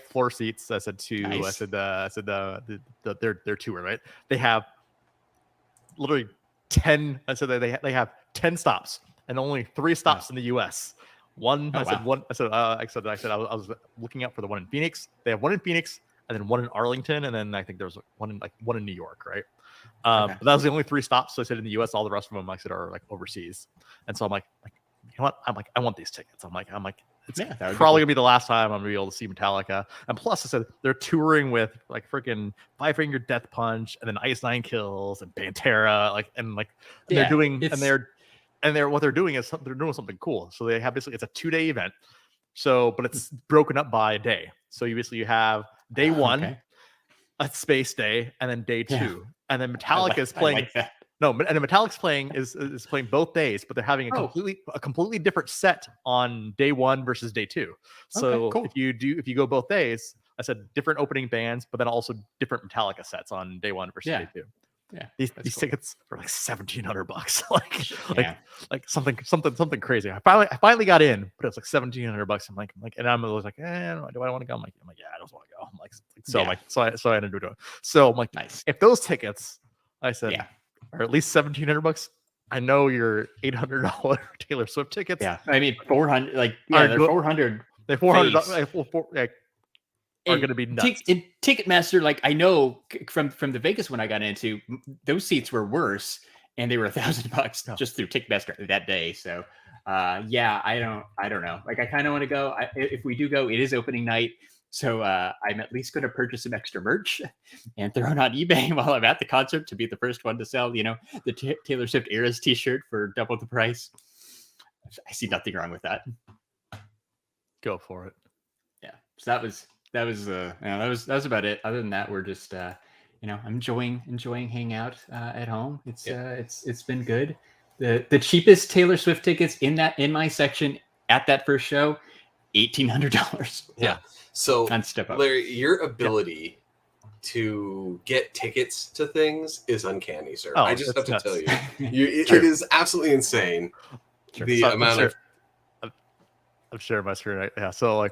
floor seats. I said Nice. their tour, right? They have literally 10. I said they have 10 stops and only 3 stops in the U.S. One. I was looking out for the one in Phoenix. They have one in Phoenix, and then one in Arlington, and then I think there's one in New York, right? But that was the only 3 stops. So I said in the U.S., all the rest of them, like I said, are like overseas. And so I'm like, you know what? I want these tickets. I'm like, it's probably gonna be the last time I'm gonna be able to see Metallica. And plus, I said they're touring with like freaking Five Finger Death Punch, and then Ice Nine Kills, and Pantera, they're doing what they're doing is they're doing something cool. So they have basically it's a 2-day event. So, but it's broken up by a day. So you have day 1, a space day, and then day 2, and then Metallica is playing. No, and then Metallica's playing is playing both days, but they're having a completely different set on day 1 versus day 2. So if you go both days, I said different opening bands, but then also different Metallica sets on day 1 versus day 2. Yeah, these tickets are like $1,700, like something crazy. I finally got in, but it was like $1,700. I'm like, and I'm like, do I want to go? I'm like, yeah, I don't want to go. I'm like, so I ended up doing it. So I'm like, nice. If those tickets, I said, are at least $1,700, I know your $800 Taylor Swift tickets. Yeah, I mean 400. They're 400. They're $400. Are going to be nuts. Ticketmaster, I know from the Vegas one I got into, those seats were worse, and they were $1,000 just through Ticketmaster that day. So, I don't know. I kind of want to go. If we do go, it is opening night, so I'm at least going to purchase some extra merch and throw it on eBay while I'm at the concert to be the first one to sell. The Taylor Swift Eras T-shirt for double the price. I see nothing wrong with that. Go for it. Yeah. So that was about it. Other than that, we're just I'm enjoying hanging out at home. It's been good. The cheapest Taylor Swift tickets in my section at that first show, $1,800. Yeah. So on Step Up. Larry, your ability to get tickets to things is uncanny, sir. I just have to tell you, it is absolutely insane. The amount of I'm sharing my screen. Yeah. So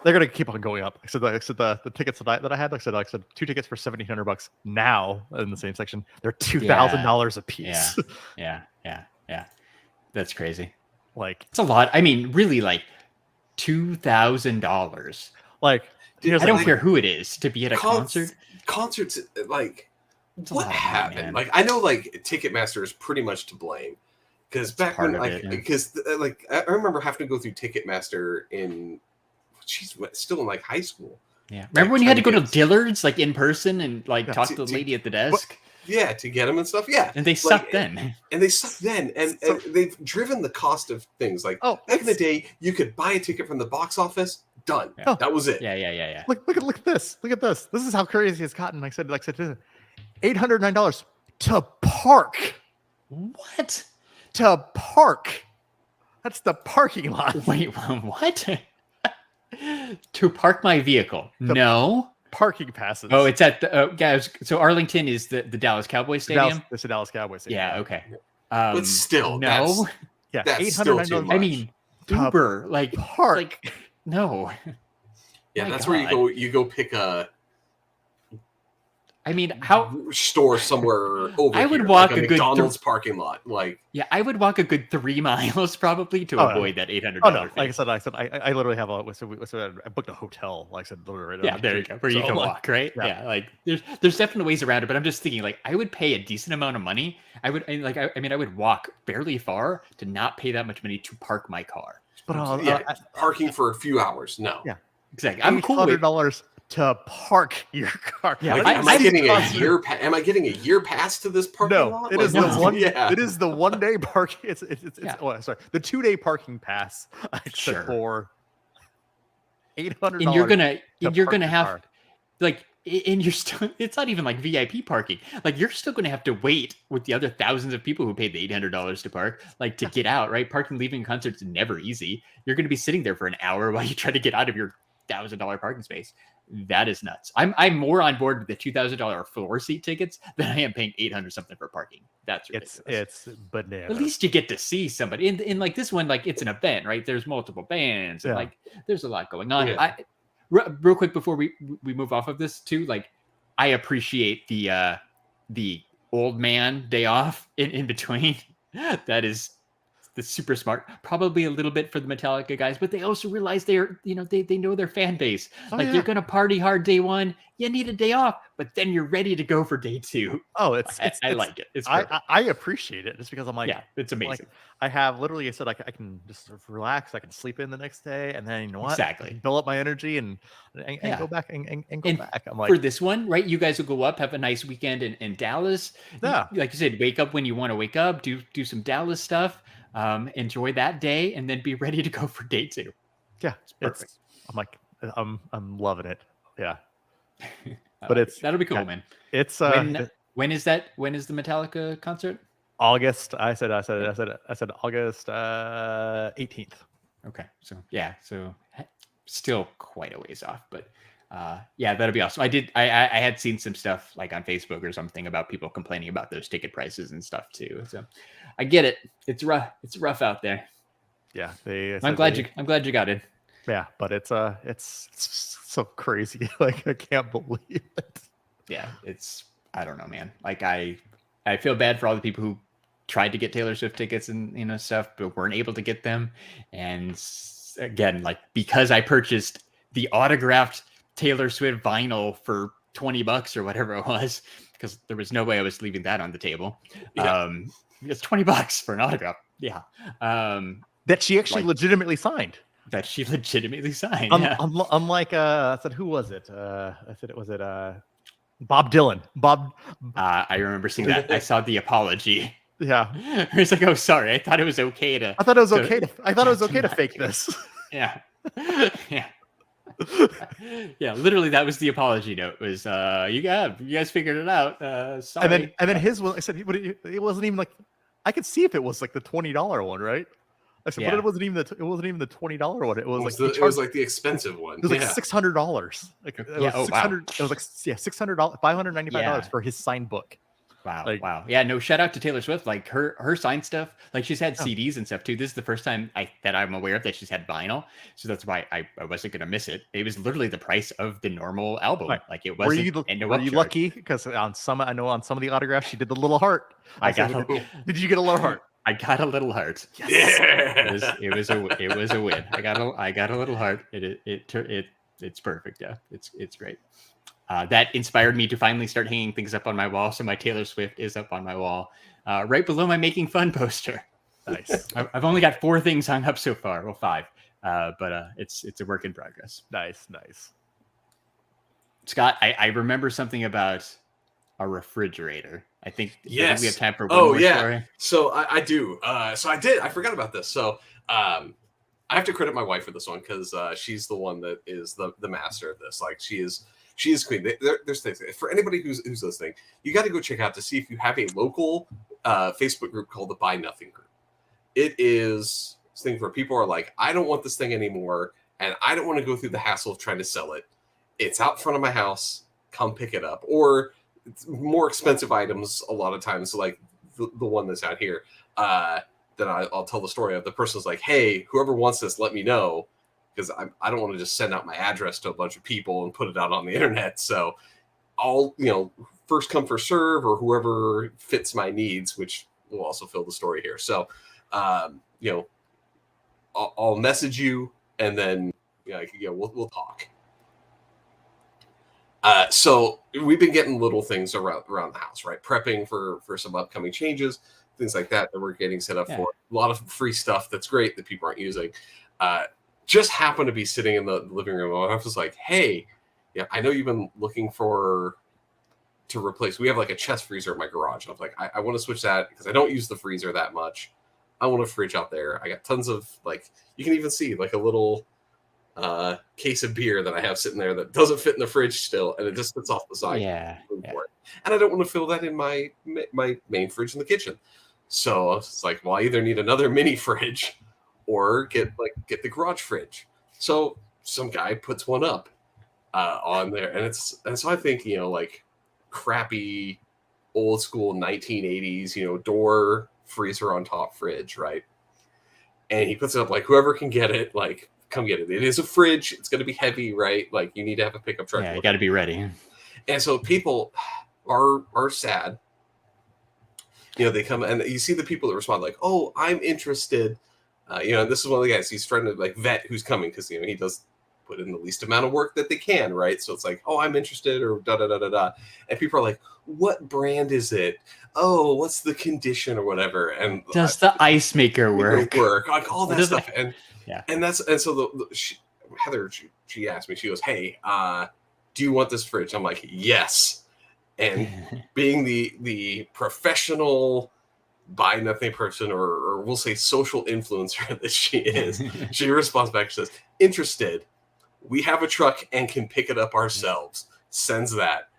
they're gonna keep on going up. So the tickets that I had, like I said, 2 tickets for $1,700 now in the same section. They're $2,000 a piece. Yeah. That's crazy. It's a lot. I mean, really, $2,000. Dude, I don't care who it is to be at a concert. Concerts, what happened? I know, Ticketmaster is pretty much to blame. Because back when, I remember having to go through Ticketmaster still in high school. Yeah, remember when you had to go to Dillard's in person and talk to the lady at the desk? To get them and stuff. Yeah, and they sucked then. And they've driven the cost of things. Back in the day, you could buy a ticket from the box office. Done. Yeah. That was it. Yeah. Look at this. Look at this. This is how crazy it's gotten. Like I said, $809 to park. What? To park. That's the parking lot. Wait, what? To park my vehicle? No. Parking passes. Oh, it's at the so Arlington is the Dallas Cowboys Stadium. It's the Dallas Cowboys Stadium. Yeah. Okay. But still, no. That's $809. I mean, Uber, park. No. Yeah, that's where you go pick a. I mean, how store somewhere over. I would walk a good McDonald's parking lot. Yeah, I would walk a good 3 miles probably to avoid that $800. Oh no! Like I said, I literally have I booked a hotel. Like I said, literally right. Yeah, there you go. Where you can walk, right? Yeah. There's definitely ways around it, but I'm just thinking I would pay a decent amount of money. I would walk fairly far to not pay that much money to park my car. But parking for a few hours, no. Yeah, exactly. I'm cool with $800 to park your car. Yeah, Like, I- am I I'm getting a constant- year? Am I getting a year pass to this parking No, lot? it Like, is the what's- one. Yeah, It is the 1 day parking. It's Yeah. oh, sorry, the 2 day parking pass. I took Sure. for $800. And you're gonna park your have car. like, and you're still, it's not even like VIP parking. Like, you're still gonna have to wait with the other thousands of people who paid the $800 to park, like, to get out, right? Parking leaving concerts is never easy. You're gonna be sitting there for an hour while you try to get out of your $1,000 parking space. That is nuts. I'm more on board with the $2,000 floor seat tickets than I am paying 800 something for parking. That's ridiculous. It's bananas. At least you get to see somebody. In like this one, like, it's an event, right? There's multiple bands, and Yeah. like there's a lot going on. Yeah. Real quick before we move off of this too, like, I appreciate the old man day off in between. That is the super smart. Probably a little bit for the Metallica guys, but they also realize they're, they know their fan base. Oh, Like, yeah. you're gonna party hard day one, you need a day off, but then you're ready to go for day two. Oh, I like it. It's I, perfect. I appreciate it just because I'm like, Yeah, it's amazing. like, I have literally, I said, I can just sort of relax. I can sleep in the next day, and then you know what? Exactly. I can build up my energy and Yeah. go back and go And back. I'm like, For this one, right? You guys will go up, have a nice weekend in Dallas. Yeah. Like you said, wake up when you want to wake up, do some Dallas stuff, enjoy that day, and then be ready to go for day two. yeah, perfect. I'm like, I'm loving it. Yeah, I But like it's- it. That'll be cool, yeah. man. it's When is that? When is the Metallica concert? August. I said August 18th. Okay, so still quite a ways off, but yeah, that'll be awesome. I had seen some stuff like on Facebook or something about people complaining about those ticket prices and stuff too. So I get it. It's rough out there. Yeah, I'm glad you got it. Yeah, but it's so crazy. Like, I can't believe it. Yeah, I don't know, man. Like, I feel bad for all the people who tried to get Taylor Swift tickets and stuff, but weren't able to get them. And again, like, because I purchased the autographed Taylor Swift vinyl for $20 or whatever it was, because there was no way I was leaving that on the table. Yeah. It's $20 for an autograph. Yeah. That she actually Like- legitimately signed. That she legitimately signed. Yeah. Unlike I said, who was it? I said it was Bob Dylan. Bob. I remember seeing that. I saw the apology. Yeah, It's like, oh, sorry. I thought it was okay to. I thought it was So- okay to not- fake this. Yeah. Yeah. Yeah, literally that was the apology note. Was you guys figured it out. Sorry. And then his was. I said it wasn't even like. I could see if it was like the $20 one, right? I said, Yeah. but it wasn't even the $20 one. It was like it was like the expensive one. it was like Yeah. $600. Like, it Yeah, was oh, wow. $600. It was like $600, $595 Yeah. for his signed book. Wow. like- Wow. Yeah, no, shout out to Taylor Swift. Like, her signed stuff, like, she's had Yeah. CDs and stuff too. This is the first time that I'm aware of that she's had vinyl. So that's why I wasn't gonna miss it. It was literally the price of the normal album. Right. Like, it Were wasn't. you and no were you upcharge. lucky? Because on some of the autographs she did the little heart. I said, got did you get a little heart? I got a little heart. Yeah. It was a win. I got a little heart. It's perfect. Yeah, it's great. That inspired me to finally start hanging things up on my wall. So my Taylor Swift is up on my wall, right below my Making Fun poster. Nice, I've only got 4 things hung up so far. Well, 5, but it's a work in progress. nice. Scott, I remember something about a refrigerator. I think Yes. we have time for one Oh more yeah. story. So I do. So I forgot about this. So I have to credit my wife for this one because she's the one that is the master of this. Like, she is queen. There's things for anybody who's listening. You got to go check out to see if you have a local Facebook group called the Buy Nothing Group. It is this thing where people are like, I don't want this thing anymore, and I don't want to go through the hassle of trying to sell it. It's out front of my house. Come pick it up. Or it's more expensive items a lot of times, like the one that's out here. Then I'll tell the story of the person's like, hey, whoever wants this, let me know, because I don't want to just send out my address to a bunch of people and put it out on the internet. So I'll, first come, first serve, or whoever fits my needs, which will also fill the story here. So, I'll message you, and then we'll talk. So we've been getting little things around the house, right? Prepping for some upcoming changes, things like that we're getting set up for. A lot of free stuff that's great that people aren't using. Just happened to be sitting in the living room. I was like, hey, yeah, I know you've been looking to replace. We have like a chest freezer in my garage. And I was like, I want to switch that because I don't use the freezer that much. I want a fridge out there. I got tons of like, you can even see like a little case of beer that I have sitting there that doesn't fit in the fridge still, and it just sits off the side. Yeah. For it. And I don't want to fill that in my main fridge in the kitchen. So it's like, well, I either need another mini fridge or get the garage fridge. So some guy puts one up on there, and so I think, you know, like crappy old school 1980s, you know, door freezer on top fridge, right? And he puts it up like, whoever can get it, like, come get it. It is a fridge. It's going to be heavy, right? Like, you need to have a pickup truck. Yeah, you got to be ready. And so people are sad. You know, they come and you see the people that respond like, "Oh, I'm interested." You know, this is one of the guys. He's trying to like vet who's coming because, you know, he does put in the least amount of work that they can, right? So it's like, "Oh, I'm interested," or da da da da da. And people are like, "What brand is it? Oh, what's the condition or whatever?" And does the ice maker work? Like all that stuff. And yeah, and so Heather, she asked me. She goes, "Hey, do you want this fridge?" I'm like, "Yes." And being the professional buy nothing person, or we'll say social influencer that she is, she responds back. She says, "Interested. We have a truck and can pick it up ourselves." Sends that.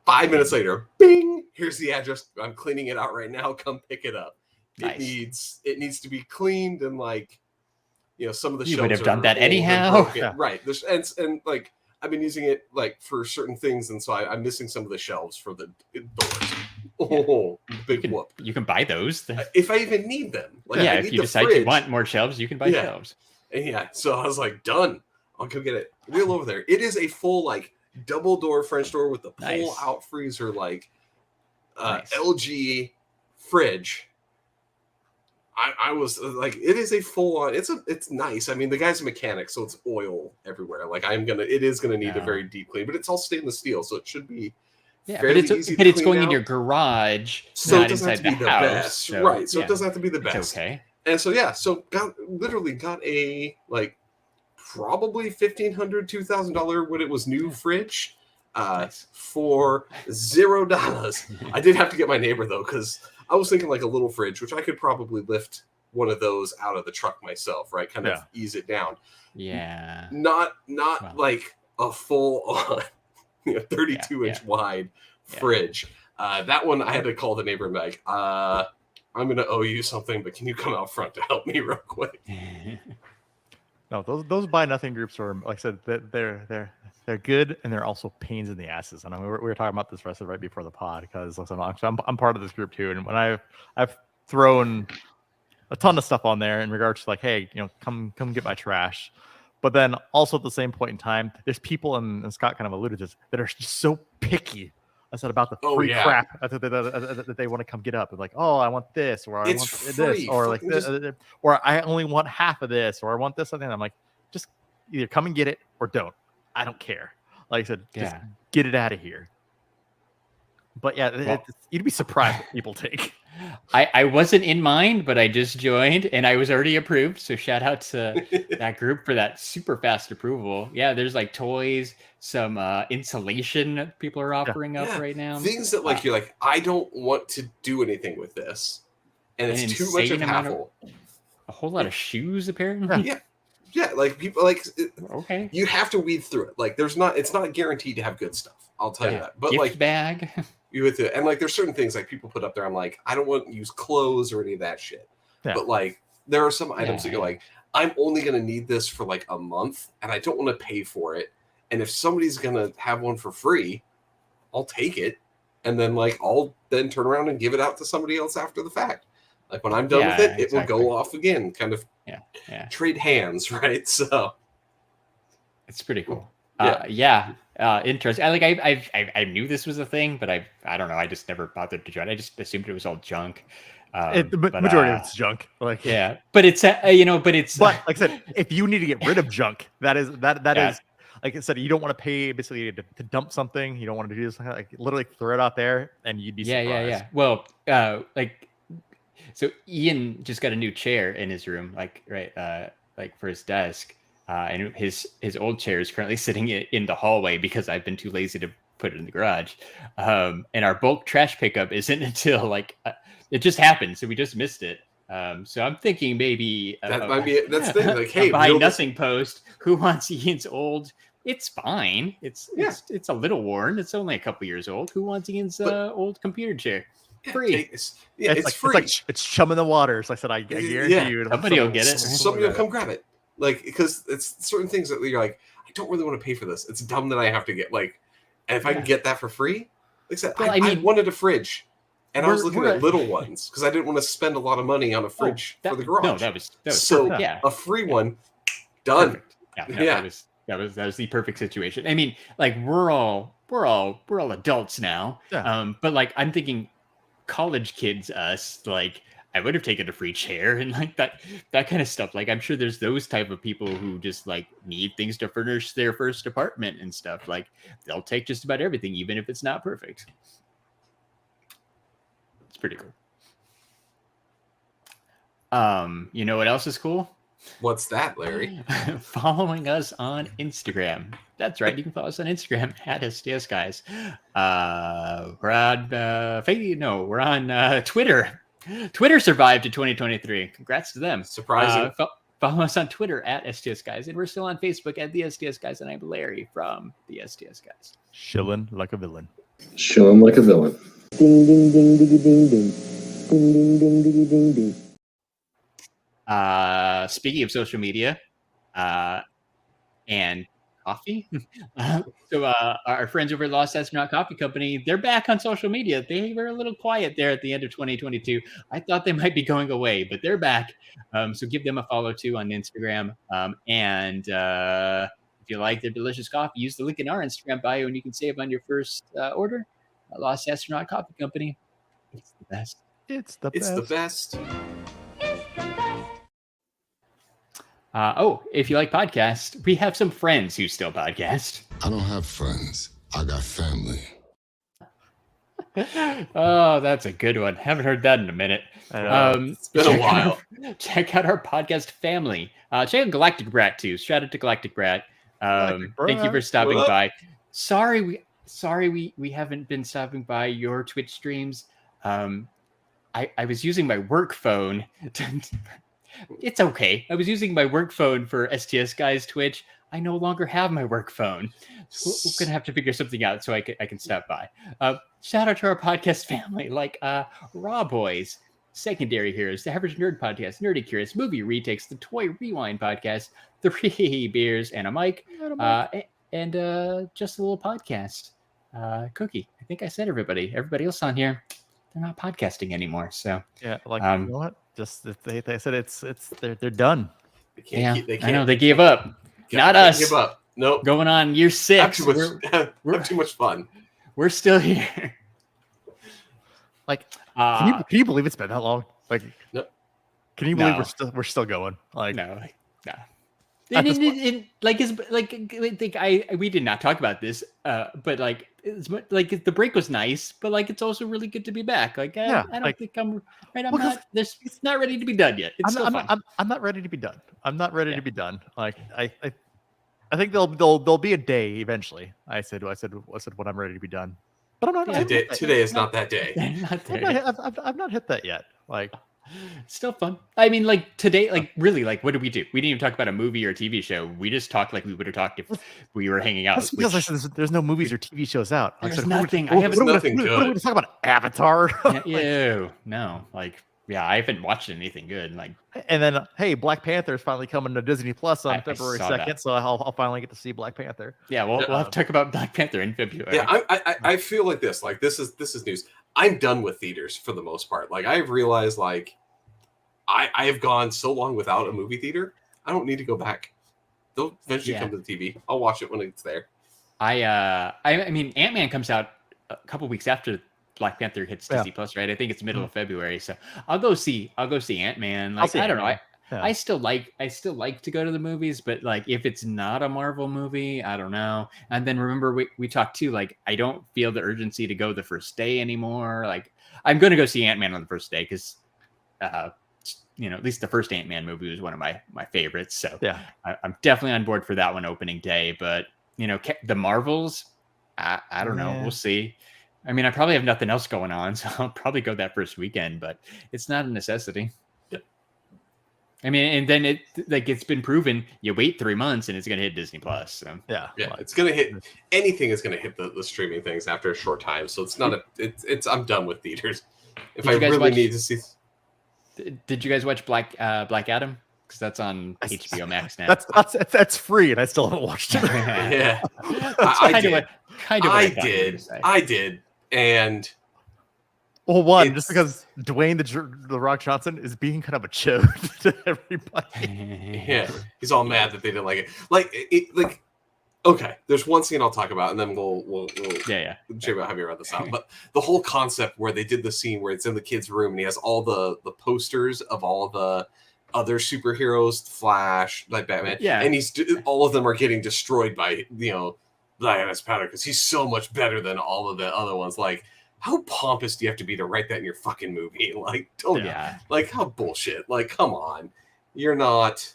5 minutes later, bing! Here's the address. I'm cleaning it out right now. Come pick it up. Nice. It needs to be cleaned, and like, you know, some of the you shelves would have done that old and anyhow. broken. Right. There's and like, I've been using it like for certain things, and so I'm missing some of the shelves for the doors. Oh, big whoop! You can buy those if I even need them. Like, yeah, I if need you the decide fridge. you want more shelves, you can buy shelves. And yeah, so I was like, done. I'll go get it. Wheel over there. It is a full like double door French door with the pull out freezer, like LG fridge. I was like, it is a full on. It's nice. I mean, the guy's a mechanic, so it's oil everywhere. Like it is gonna need a very deep clean, but it's all stainless steel, so it should be fairly easy. But it's going in your garage, so not it doesn't inside have to be the house, best, right? So it doesn't have to be the best. It's okay. And so so got a like probably $1,500, $2,000 when it was new fridge. For $0. I did have to get my neighbor though, because I was thinking like a little fridge, which I could probably lift one of those out of the truck myself, right? Kind of ease it down. Yeah. Not like a full on, 32-inch wide fridge. That one I had to call the neighbor and be like, I'm gonna owe you something, but can you come out front to help me real quick? No, those buy nothing groups are, like I said, they're good, and they're also pains in the asses. And I mean, we were talking about this right before the pod, because listen, I'm part of this group too, and when I've thrown a ton of stuff on there in regards to like, hey, you know, come get my trash, but then also at the same point in time, there's people, and Scott kind of alluded to this, that are just so picky. I said about the free crap that they want to come get up. And like, oh, I want this, or I want this, or like this, or I only want half of this, or I want this, something. I'm like, just either come and get it or don't. I don't care. Like I said, just get it out of here. But yeah, you'd be surprised what people take. I wasn't in mine, but I just joined and I was already approved. So shout out to that group for that super fast approval. Yeah, there's like toys, some insulation people are offering up right now. Things that like you're like, I don't want to do anything with this, and it's too much of hassle. A whole lot of shoes, apparently. Yeah, like people like okay. You have to weed through it. Like it's not guaranteed to have good stuff. I'll tell you that. But gift like bag. You with it, and like there's certain things like people put up there. I'm like, I don't want to use clothes or any of that shit. Yeah. But like there are some items that you're like, I'm only gonna need this for like a month, and I don't want to pay for it. And if somebody's gonna have one for free, I'll take it, and then like I'll then turn around and give it out to somebody else after the fact. Like when I'm done with it, it will go off again. Kind of trade hands, right? So it's pretty cool. Interesting. I knew this was a thing, but I don't know. I just never bothered to join. I just assumed it was all junk. Majority of it's junk. Like but it's but like I said, if you need to get rid of junk, that is like I said, you don't want to pay basically to dump something. You don't want to do this, like literally throw it out there, and you'd be surprised. Well, so Ian just got a new chair in his room, like for his desk. and his old chair is currently sitting in the hallway because I've been too lazy to put it in the garage. And our bulk trash pickup isn't until like it just happened, so we just missed it. So I'm thinking maybe that might be that's the thing. Like, hey, buy nothing post. Who wants Ian's old? It's fine. It's a little worn. It's only a couple years old. Who wants Ian's old computer chair? Free. It's free. It's chum in the waters. I said, I guarantee you. Somebody will get it. Somebody will come grab it. Like, because it's certain things that you're like, I don't really want to pay for this. It's dumb that I have to get like, and if I can get that for free, like I said, I wanted a fridge, and I was looking at little ones because I didn't want to spend a lot of money on a fridge for the garage. No, that was so perfect. A free one, done. Perfect. That was the perfect situation. I mean, like we're all adults now. Yeah. But like I'm thinking college kids, us, like I would have taken a free chair and like that kind of stuff. Like I'm sure there's those type of people who just like need things to furnish their first apartment and stuff. Like they'll take just about everything, even if it's not perfect. It's pretty cool. You know what else is cool? What's that, Larry? Following us on Instagram. That's right. You can follow us on Instagram at STS Guys. We're on Twitter. Twitter survived to 2023. Congrats to them. Surprising. Follow us on Twitter at STS Guys. And we're still on Facebook at the STS Guys. And I'm Larry from the STS Guys. Shilling like a villain. Shilling like a villain. Ding, ding, ding, ding, ding, ding. Ding, ding, ding, ding, ding, ding. Speaking of social media and coffee, so our friends over at Lost Astronaut Coffee Company, they're back on social media. They were a little quiet there at the end of 2022. I thought they might be going away, but they're back. So give them a follow too on Instagram. And if you like their delicious coffee, use the link in our Instagram bio and you can save on your first order. Lost Astronaut Coffee Company. It's the best. It's the best. If you like podcasts, we have some friends who still podcast. I don't have friends. I got family. Oh, that's a good one. Haven't heard that in a minute. It's been a while. Check out our podcast family. Check out Galactic Brat too. Shout out to Galactic Brat. Thank you for stopping by. Sorry we haven't been stopping by your Twitch streams. I was using my work phone It's okay. I was using my work phone for STS Guys Twitch. I no longer have my work phone. So we're going to have to figure something out so I can stop by. Shout out to our podcast family like Raw Boys, Secondary Heroes, The Average Nerd Podcast, Nerdy Curious, Movie Retakes, The Toy Rewind Podcast, 3 Beers and a Mic, and Just a Little Podcast. Cookie. I think I said everybody. Everybody else on here, they're not podcasting anymore. So yeah, like you know what? Just they said they're done. They can't. I know they gave up. Not us. Give up. Nope. Going on year 6. We're too much fun. We're still here. Like, can you believe it's been that long? Like, no. Can you believe we're still going? Like, no. We did not talk about this, but like the break was nice, but like it's also really good to be back. Like I don't think I'm right. It's not ready to be done yet. I'm not ready to be done. I'm not ready to be done. Like I think there'll be a day eventually. I said when I'm ready to be done. But I'm not. Today is not that day. I've not hit that yet. Like. Still fun. I mean, like today, like really, like what did we do? We didn't even talk about a movie or a TV show. We just talked like we would have talked if we were hanging out. That's because I said there's no movies or TV shows out. There's nothing. What are we going to talk about? Avatar? No. Like, yeah, I haven't watched anything good. Like, and then hey, Black Panther is finally coming to Disney Plus on February 2nd, so I'll finally get to see Black Panther. Yeah, we'll have to talk about Black Panther in February. Yeah, I feel like this. Like this is news. I'm done with theaters for the most part. Like I've realized like. I have gone so long without a movie theater. I don't need to go back. They'll eventually come to the TV. I'll watch it when it's there. I mean, Ant-Man comes out a couple weeks after Black Panther hits Disney Plus, right? I think it's middle of February, so I'll go see Ant-Man. Like I don't know. I still like to go to the movies, but like if it's not a Marvel movie, I don't know. And then remember we talked too. Like I don't feel the urgency to go the first day anymore. Like I'm going to go see Ant-Man on the first day because. at least the first Ant-Man movie was one of my favorites. So Yeah. I'm definitely on board for that one opening day. But the Marvels, I don't know. Yeah. We'll see. I mean, I probably have nothing else going on, so I'll probably go that first weekend. But it's not a necessity. I mean, and then it's been proven. You wait 3 months and it's going to hit Disney Plus. So. Yeah, it's going to hit. Anything is going to hit the streaming things after a short time. So it's not I'm done with theaters. If I really need to see. Did you guys watch Black Adam? Because that's on HBO Max now. That's free, and I still haven't watched it. Yeah, I did, and. Well, just because Dwayne the Rock Johnson is being kind of a chode to everybody. Yeah, he's all mad that they didn't like it. Okay, there's one scene I'll talk about, and then we'll Jay will have you around this out. But the whole concept where they did the scene where it's in the kid's room and he has all the posters of all the other superheroes, Flash, like Batman, and all of them are getting destroyed by Lioness Powder because he's so much better than all of the other ones. Like, how pompous do you have to be to write that in your fucking movie? Like, how bullshit. Like, come on. You're not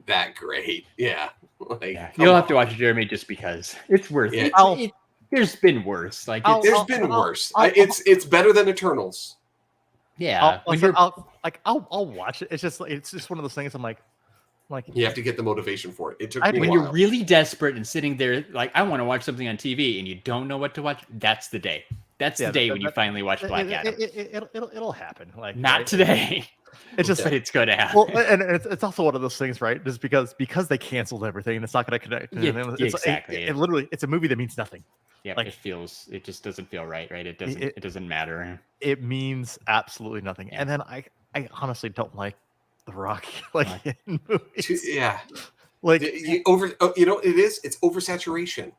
that great. Yeah. You'll have to watch Jeremy just because it's worth it. There's been worse. Like, there's been worse. It's better than Eternals. Yeah. I'll watch it. It's just one of those things. I'm like you have to get the motivation for it. It took me a when while. you're really desperate and sitting there, like, I want to watch something on TV, and you don't know what to watch. That's the day. That's the day when you finally watch Black Adam. It'll happen. Like, not today. It's just it's going to happen. Well, and it's also one of those things, right? Just because they canceled everything, and it's not going to connect. Exactly. It literally, it's a movie that means nothing. Yeah, it just doesn't feel right. It doesn't matter. It means absolutely nothing. Yeah. And then I honestly don't like The Rock in movies. Yeah, like it's oversaturation.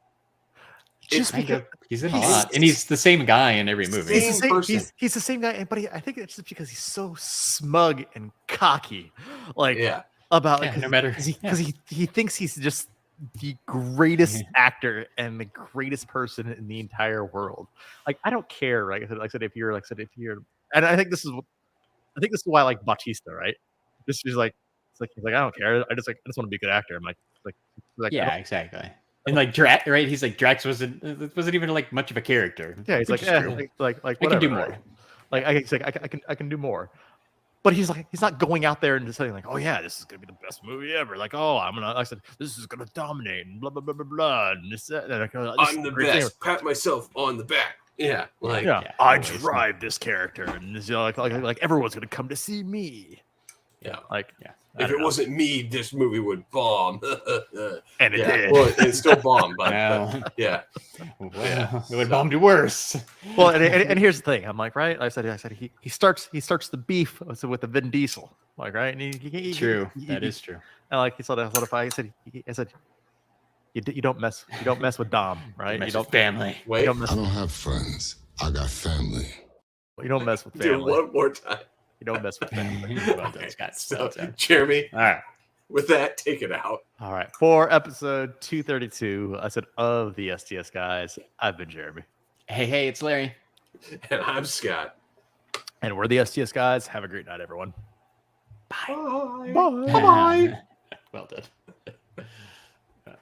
Just because he's in a lot, and he's the same guy in every movie. He's the same guy, but I think it's just because he's so smug and cocky, about no matter because he thinks he's just the greatest actor and the greatest person in the entire world. Like, I don't care, right? Like I said, if you're, and I think this is why I like Bautista, right? He's like, I don't care. I just want to be a good actor. I'm like yeah, exactly. And like Drax, right? He's like, Drax wasn't even like much of a character. Yeah, he's like I can do more. Like I can do more. But he's not going out there and just saying like, oh yeah, this is gonna be the best movie ever. Like, oh, I said this is gonna dominate and blah blah blah blah blah. And this, and I'm the best. Pat myself on the back. Yeah, I drive this character, and this, like everyone's gonna come to see me. Yeah, if it wasn't me, this movie would bomb. And it did. Well, it still bombed, but it would bomb to worse. Well, and here's the thing. I'm like, right? I said he starts the beef with the Vin Diesel, like, right? And that is true. And like, he said, I said, you don't mess with Dom, right? You don't family. Wait, I don't have friends. I got family. You don't mess with family. Do one more time. You don't mess with family. So, Jeremy, all right. With that, take it out. All right. For episode 232, I said of the STS guys, I've been Jeremy. Hey, it's Larry. And I'm Scott. And we're the STS guys. Have a great night, everyone. Bye. Bye. Bye. Well done.